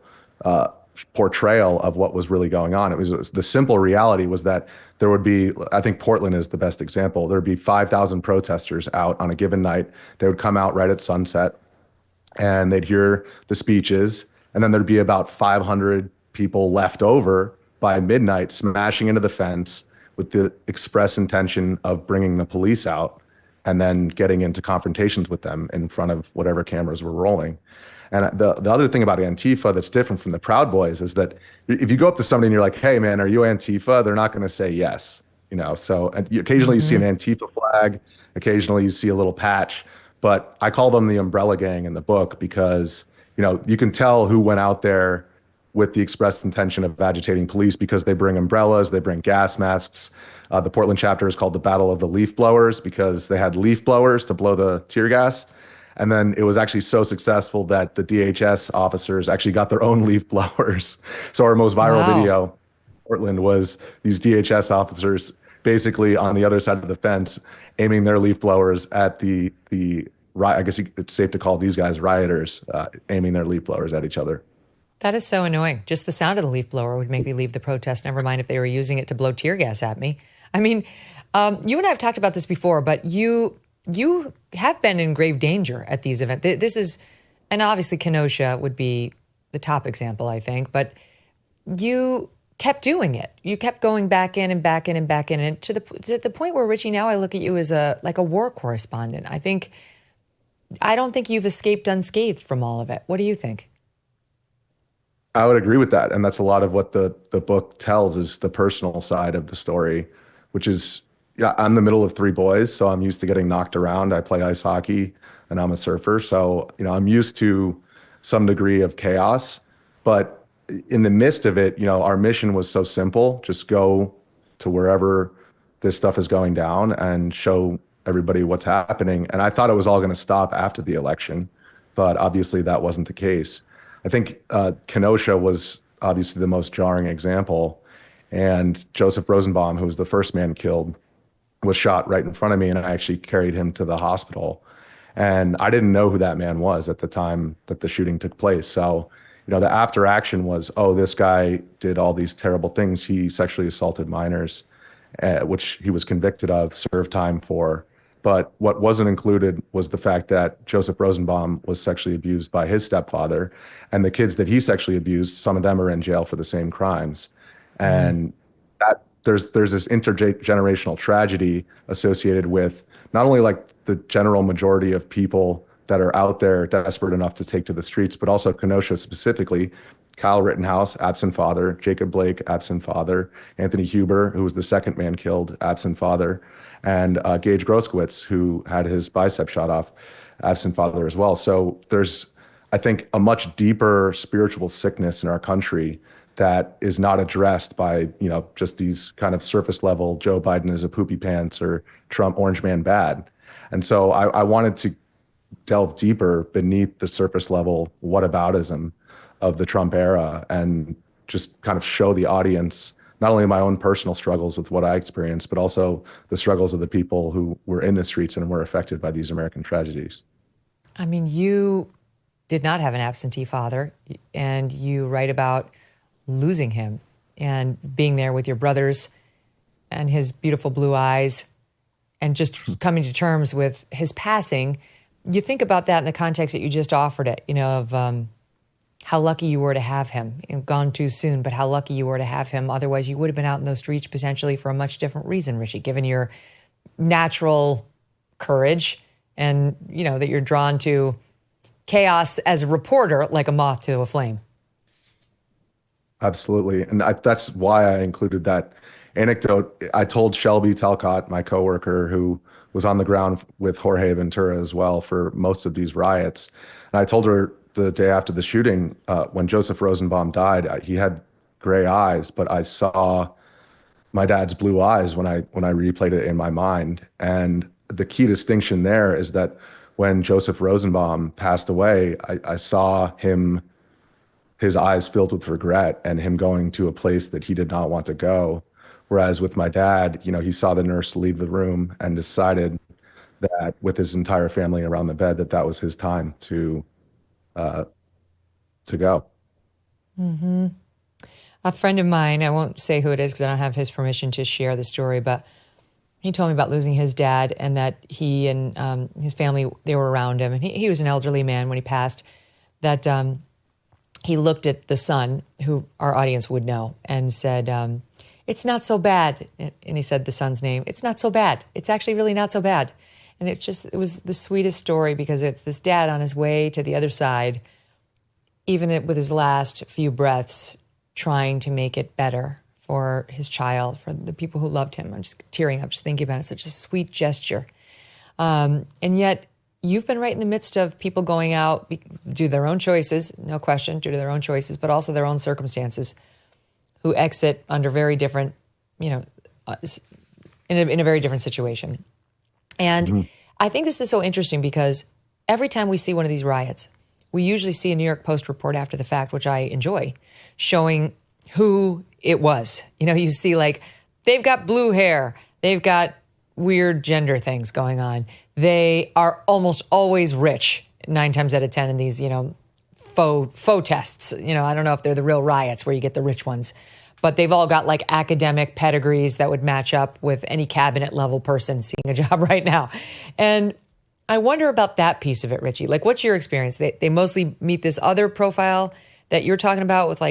portrayal of what was really going on. It was the simple reality was that there would be, I think Portland is the best example. There would be 5,000 protesters out on a given night. They would come out right at sunset and they'd hear the speeches. And then there'd be about 500 people left over by midnight smashing into the fence with the express intention of bringing the police out and then getting into confrontations with them in front of whatever cameras were rolling. And the other thing about Antifa that's different from the Proud Boys is that if you go up to somebody and you're like, hey, man, are you Antifa? They're not going to say yes. So occasionally you see an Antifa flag. Occasionally you see a little patch. But I call them the umbrella gang in the book because, you can tell who went out there with the expressed intention of agitating police because they bring umbrellas, they bring gas masks. The Portland chapter is called the Battle of the Leaf Blowers because they had leaf blowers to blow the tear gas. And then it was actually so successful that the DHS officers actually got their own leaf blowers. So our most viral video in Portland was these DHS officers basically on the other side of the fence aiming their leaf blowers at the I guess it's safe to call these guys rioters, aiming their leaf blowers at each other. That is so annoying. Just the sound of the leaf blower would make me leave the protest, never mind if they were using it to blow tear gas at me. I mean, you and I have talked about this before, but you have been in grave danger at these events. This is, and obviously Kenosha would be the top example, I think, but you kept doing it. You kept going back in and back in and back in, and to the point where, Richie, now I look at you as a war correspondent. I don't think you've escaped unscathed from all of it. What do you think? I would agree with that. And that's a lot of what the book tells is the personal side of the story, which is, I'm the middle of three boys, so I'm used to getting knocked around. I play ice hockey and I'm a surfer. So, I'm used to some degree of chaos. But in the midst of it, our mission was so simple. Just go to wherever this stuff is going down and show everybody what's happening. And I thought it was all going to stop after the election, but obviously that wasn't the case. I think Kenosha was obviously the most jarring example. And Joseph Rosenbaum, who was the first man killed, was shot right in front of me, and I actually carried him to the hospital. And I didn't know who that man was at the time that the shooting took place. So, the after action was, oh, this guy did all these terrible things. He sexually assaulted minors, which he was convicted of, served time for. But what wasn't included was the fact that Joseph Rosenbaum was sexually abused by his stepfather, and the kids that he sexually abused, some of them are in jail for the same crimes. And that there's this intergenerational tragedy associated with not only the general majority of people that are out there desperate enough to take to the streets, but also Kenosha specifically. Kyle Rittenhouse, absent father. Jacob Blake, absent father. Anthony Huber, who was the second man killed, absent father. And Gage Groskowitz, who had his bicep shot off, absent father as well. So there's, I think, a much deeper spiritual sickness in our country that is not addressed by, just these kind of surface level, Joe Biden is a poopy pants or Trump orange man bad. And so I wanted to delve deeper beneath the surface level whataboutism of the Trump era and just kind of show the audience not only my own personal struggles with what I experienced, but also the struggles of the people who were in the streets and were affected by these American tragedies. I mean, you did not have an absentee father, and you write about losing him and being there with your brothers and his beautiful blue eyes and just coming to terms with his passing. You think about that in the context that you just offered it, of how lucky you were to have him. Gone too soon, but how lucky you were to have him. Otherwise, you would have been out in those streets potentially for a much different reason, Richie, given your natural courage and, that you're drawn to chaos as a reporter like a moth to a flame. Absolutely. And that's why I included that anecdote. I told Shelby Talcott, my coworker, who was on the ground with Jorge Ventura as well for most of these riots. And I told her the day after the shooting, when Joseph Rosenbaum died, he had gray eyes, but I saw my dad's blue eyes when I replayed it in my mind. And the key distinction there is that when Joseph Rosenbaum passed away, I saw his eyes filled with regret and him going to a place that he did not want to go. Whereas with my dad, he saw the nurse leave the room and decided that with his entire family around the bed, that was his time to go. Mm-hmm. A friend of mine, I won't say who it is because I don't have his permission to share the story, but he told me about losing his dad and that he and his family, they were around him. And he was an elderly man when he passed, that he looked at the son, who our audience would know, and said, it's not so bad. And he said the son's name. It's not so bad. It's actually really not so bad. And it was the sweetest story because it's this dad on his way to the other side, even with his last few breaths, trying to make it better for his child, for the people who loved him. I'm just tearing up just thinking about it. It's such a sweet gesture. And yet you've been right in the midst of people going out, due to their own choices, no question, due to their own choices, but also their own circumstances, who exit under very different, in a very different situation. And I think this is so interesting because every time we see one of these riots, we usually see a New York Post report after the fact, which I enjoy, showing who it was. You see they've got blue hair, they've got weird gender things going on. They are almost always rich 9 times out of 10 in these, faux tests. I don't know if they're the real riots where you get the rich ones, but they've all got academic pedigrees that would match up with any cabinet level person seeking a job right now. And I wonder about that piece of it, Richie. What's your experience? They mostly meet this other profile that you're talking about with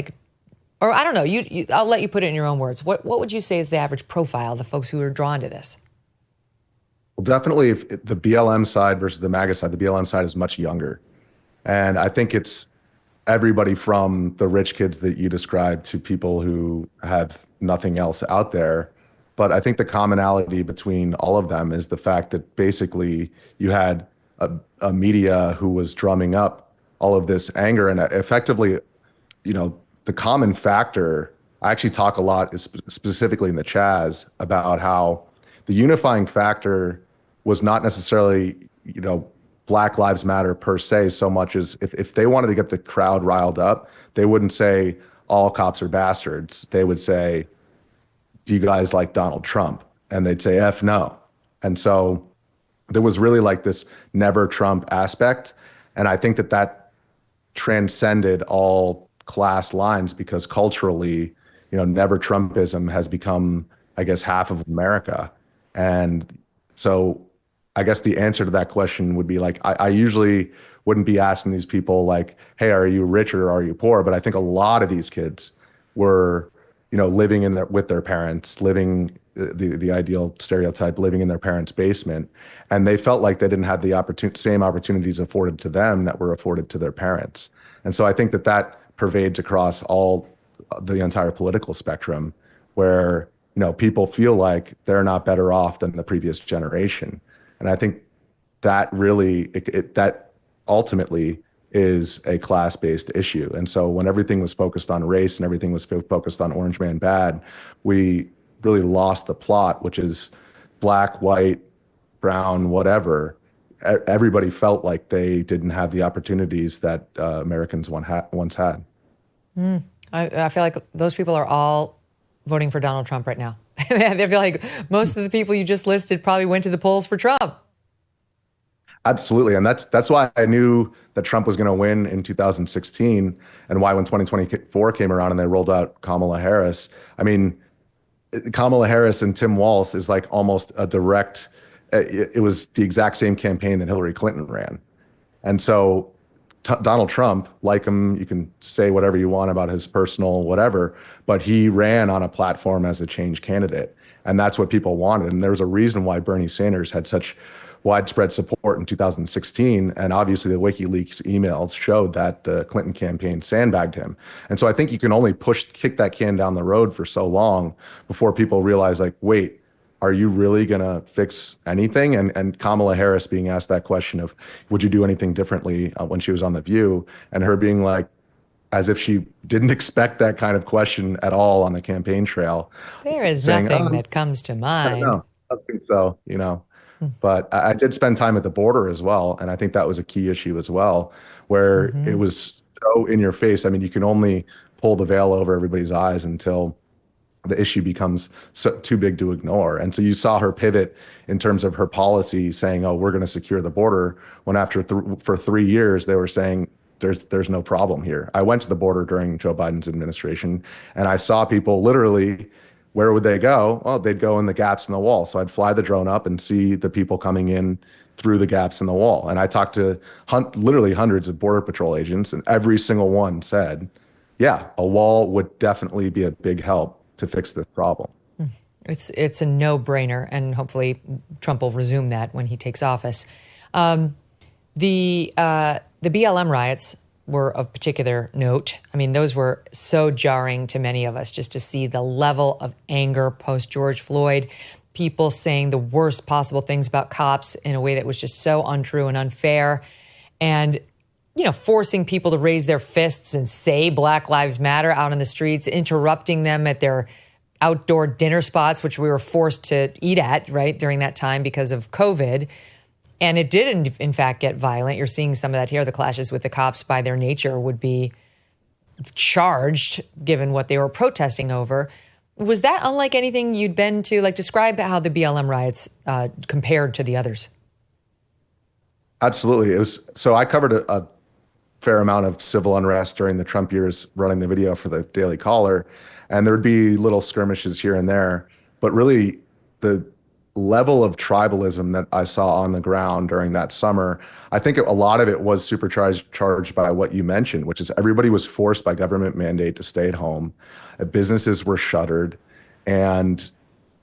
or I don't know, I'll let you put it in your own words. What would you say is the average profile, the folks who are drawn to this? Well, definitely if the BLM side versus the MAGA side, the BLM side is much younger. And I think it's everybody from the rich kids that you described to people who have nothing else out there. But I think the commonality between all of them is the fact that basically you had a media who was drumming up all of this anger and effectively, the common factor. I actually talk a lot, specifically in the Chaz, about how the unifying factor was not necessarily, Black Lives Matter per se, so much as if they wanted to get the crowd riled up, they wouldn't say all cops are bastards. They would say, do you guys like Donald Trump? And they'd say, F no. And so there was really this never Trump aspect. And I think that transcended all class lines because culturally, never Trumpism has become, I guess, half of America. And so I guess the answer to that question would be I usually wouldn't be asking these people hey, are you rich or are you poor? But I think a lot of these kids were, living with their parents, living the ideal stereotype, living in their parents' basement. And they felt like they didn't have the same opportunities afforded to them that were afforded to their parents. And so I think that pervades across all the entire political spectrum where, people feel like they're not better off than the previous generation. And I think that really, that ultimately is a class-based issue. And so when everything was focused on race and everything was focused on orange man bad, we really lost the plot, which is black, white, brown, whatever. Everybody felt like they didn't have the opportunities that Americans once had. I feel like those people are all voting for Donald Trump right now. I feel like most of the people you just listed probably went to the polls for Trump. Absolutely. And that's why I knew that Trump was going to win in 2016, and why when 2024 came around and they rolled out Kamala Harris, I mean, Kamala Harris and Tim Walz is like almost a direct, it was the exact same campaign that Hillary Clinton ran. And so Donald Trump, like him, you can say whatever you want about his personal whatever, but he ran on a platform as a change candidate. And that's what people wanted. And there was a reason why Bernie Sanders had such widespread support in 2016. And obviously the WikiLeaks emails showed that the Clinton campaign sandbagged him. And so I think you can only kick that can down the road for so long before people realize, like, wait, are you really going to fix anything? And Kamala Harris being asked that question of, would you do anything differently when she was on The View? And her being like, as if she didn't expect that kind of question at all on the campaign trail. There is nothing that comes to mind. I don't think so, you know. But I did spend time at the border as well. And I think that was a key issue as well, where it was so in your face. I mean, you can only pull the veil over everybody's eyes until the issue becomes too big to ignore. And so you saw her pivot in terms of her policy saying, oh, we're going to secure the border, when after for 3 years, they were saying, there's no problem here. I went to the border during Joe Biden's administration, and I saw people literally, where would they go? Oh, they'd go in the gaps in the wall. So I'd fly the drone up and see the people coming in through the gaps in the wall. And I talked to literally hundreds of Border Patrol agents, and every single one said, yeah, a wall would definitely be a big help to fix this problem. It's a no-brainer, and hopefully Trump will resume that when he takes office. The BLM riots were of particular note. I mean, those were so jarring to many of us, just to see the level of anger post George Floyd, people saying the worst possible things about cops in a way that was just so untrue and unfair, and, you know, forcing people to raise their fists and say Black Lives Matter out on the streets, interrupting them at their outdoor dinner spots, which we were forced to eat at, right, during that time because of COVID. And it did, in fact, get violent. You're seeing some of that here. The clashes with the cops, by their nature, would be charged, given what they were protesting over. Was that unlike anything you'd been to? Like, describe how the BLM riots compared to the others. Absolutely. It was. So I covered a fair amount of civil unrest during the Trump years, running the video for the Daily Caller, and there would be little skirmishes here and there. But really, the level of tribalism that I saw on the ground during that summer, I think a lot of it was supercharged by what you mentioned, which is everybody was forced by government mandate to stay at home. Businesses were shuttered, and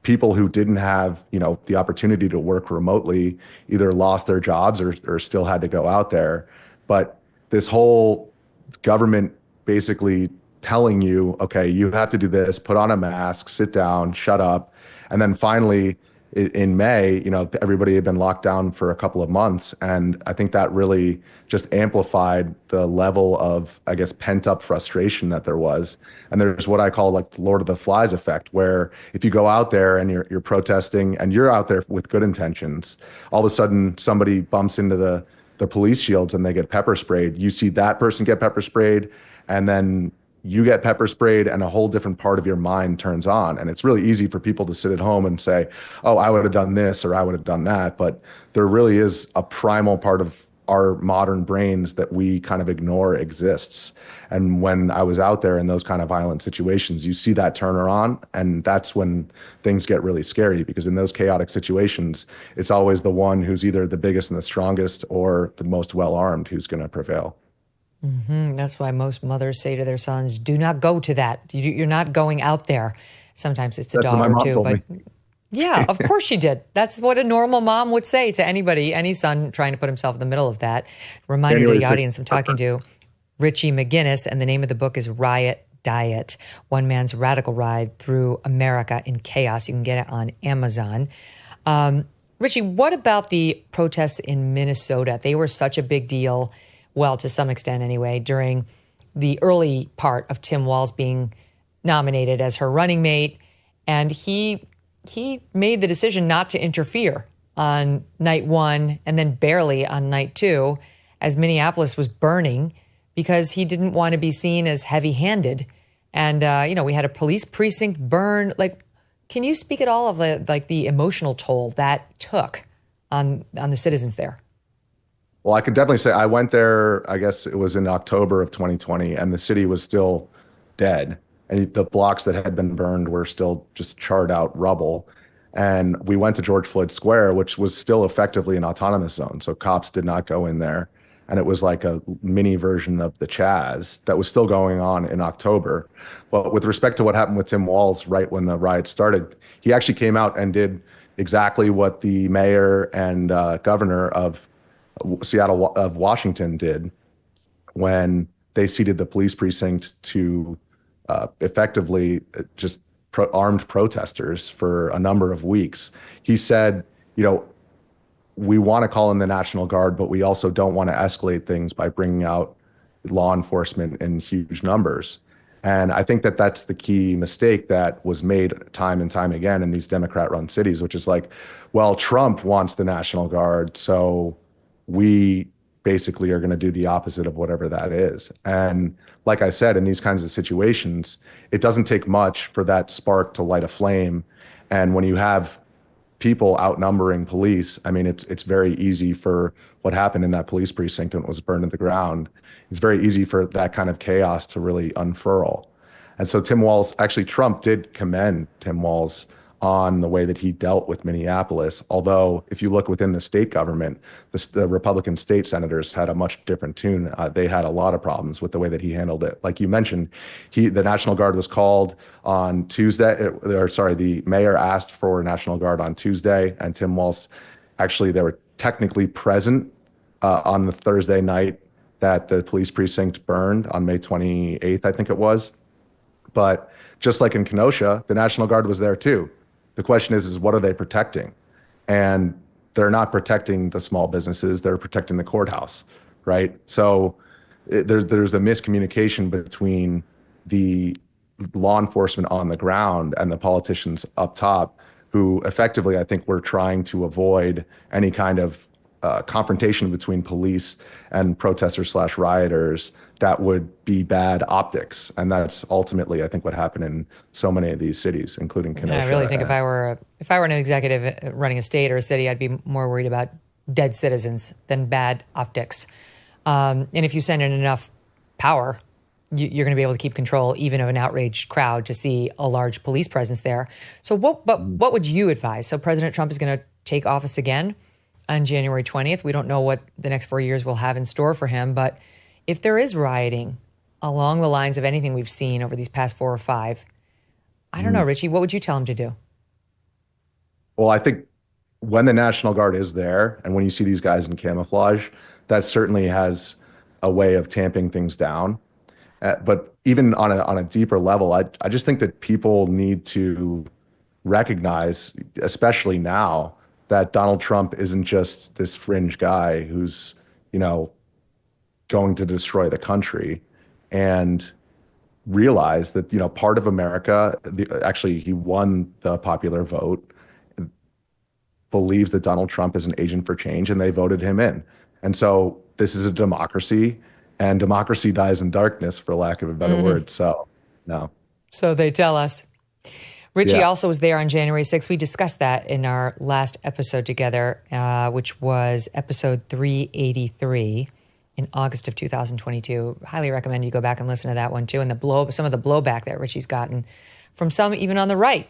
people who didn't have, you know, the opportunity to work remotely either lost their jobs or still had to go out there. But this whole government basically telling you, okay, you have to do this, put on a mask, sit down, shut up. And then finally, in May, you know, everybody had been locked down for a couple of months. And I think that really just amplified the level of, I guess, pent up frustration that there was. And there's what I call like the Lord of the Flies effect, where if you go out there and you're protesting and you're out there with good intentions, all of a sudden somebody bumps into the police shields and they get pepper sprayed. You see that person get pepper sprayed, and then you get pepper sprayed, and a whole different part of your mind turns on. And it's really easy for people to sit at home and say, oh, I would have done this or I would have done that. But there really is a primal part of our modern brains that we kind of ignore exists. And when I was out there in those kind of violent situations, you see that turner on, and that's when things get really scary, because in those chaotic situations, it's always the one who's either the biggest and the strongest or the most well-armed who's going to prevail. That's why most mothers say to their sons, do not go to that. You're not going out there. Sometimes it's a daughter too, but yeah, of course she did. That's what a normal mom would say to anybody, any son trying to put himself in the middle of that. Reminder to the audience, I'm talking to Richie McGinniss, and the name of the book is Riot Diet, One Man's Radical Ride Through America in Chaos. You can get it on Amazon. Richie, what about the protests in Minnesota? They were such a big deal well, to some extent anyway, during the early part of Tim Walz being nominated as her running mate. And he made the decision not to interfere on night one and then barely on night two as Minneapolis was burning because he didn't want to be seen as heavy-handed. And, we had a police precinct burn. Like, can you speak at all of the emotional toll that took on the citizens there? Well, I could definitely say I went there, I guess it was in October of 2020, and the city was still dead. And the blocks that had been burned were still just charred out rubble. And we went to George Floyd Square, which was still effectively an autonomous zone. So cops did not go in there. And it was like a mini version of the Chaz that was still going on in October. But with respect to what happened with Tim Walz right when the riot started, he actually came out and did exactly what the mayor and governor of Washington did when they ceded the police precinct to effectively just armed protesters for a number of weeks. He said, we want to call in the National Guard, but we also don't want to escalate things by bringing out law enforcement in huge numbers. And I think that that's the key mistake that was made time and time again in these Democrat-run cities, which is like, well, Trump wants the National Guard, so we basically are going to do the opposite of whatever that is. And like I said, in these kinds of situations, it doesn't take much for that spark to light a flame. And when you have people outnumbering police, I mean, it's very easy for what happened in that police precinct when it was burned to the ground. It's very easy for that kind of chaos to really unfurl. And so Tim Walz, actually Trump did commend Tim Walz on the way that he dealt with Minneapolis. Although if you look within the state government, the Republican state senators had a much different tune. They had a lot of problems with the way that he handled it. Like you mentioned, the National Guard was called on Tuesday, the mayor asked for National Guard on Tuesday, and Tim Walz, actually they were technically present on the Thursday night that the police precinct burned on May 28th, I think it was. But just like in Kenosha, the National Guard was there too. The question is what are they protecting? And they're not protecting the small businesses, they're protecting the courthouse, right? So there's a miscommunication between the law enforcement on the ground and the politicians up top who effectively, I think, were trying to avoid any kind of confrontation between police and protesters / rioters that would be bad optics. And that's ultimately, I think, what happened in so many of these cities, including Kenosha. I really think if I were an executive running a state or a city, I'd be more worried about dead citizens than bad optics. And if you send in enough power, you're going to be able to keep control even of an outraged crowd to see a large police presence there. So what would you advise? So President Trump is going to take office again on January 20th. We don't know what the next 4 years will have in store for him, but if there is rioting along the lines of anything we've seen over these past 4 or 5, I don't know, Richie, what would you tell him to do? Well, I think when the National Guard is there and when you see these guys in camouflage, that certainly has a way of tamping things down. But even on a deeper level, I just think that people need to recognize, especially now, that Donald Trump isn't just this fringe guy who's, going to destroy the country, and realize that, part of America, actually he won the popular vote, believes that Donald Trump is an agent for change, and they voted him in. And so this is a democracy, and democracy dies in darkness, for lack of a better word. So, no. So they tell us. Richie also was there on January 6th. We discussed that in our last episode together, which was episode 383 in August of 2022. Highly recommend you go back and listen to that one too. And some of the blowback that Richie's gotten from some even on the right.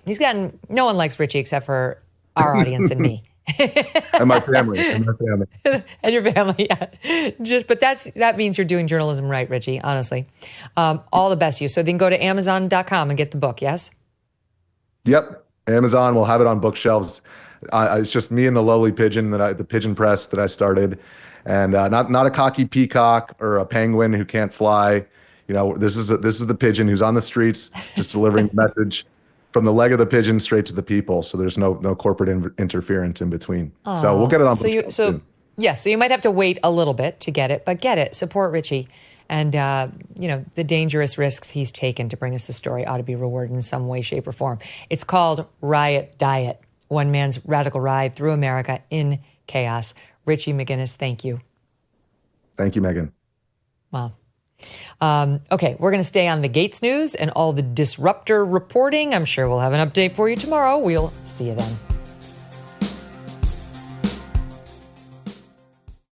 No one likes Richie except for our audience and me. And my family. And your family, yeah. But that means you're doing journalism right, Richie, honestly. All the best to you. So then go to Amazon.com and get the book, yes? Yep. Amazon will have it on bookshelves. It's just me and the lowly pigeon, the pigeon press that I started. And not a cocky peacock or a penguin who can't fly. This is the pigeon who's on the streets, just delivering the message from the leg of the pigeon straight to the people. So there's no corporate interference in between. So we'll get it on. So Yeah, so you might have to wait a little bit to get it, but get it. Support Richie. And, the dangerous risks he's taken to bring us the story ought to be rewarded in some way, shape, or form. It's called Riot Diet, one man's radical ride through America in chaos. Richie McGinniss, thank you. Thank you, Megyn. Wow. Okay, we're going to stay on the Gaetz news and all the disruptor reporting. I'm sure we'll have an update for you tomorrow. We'll see you then.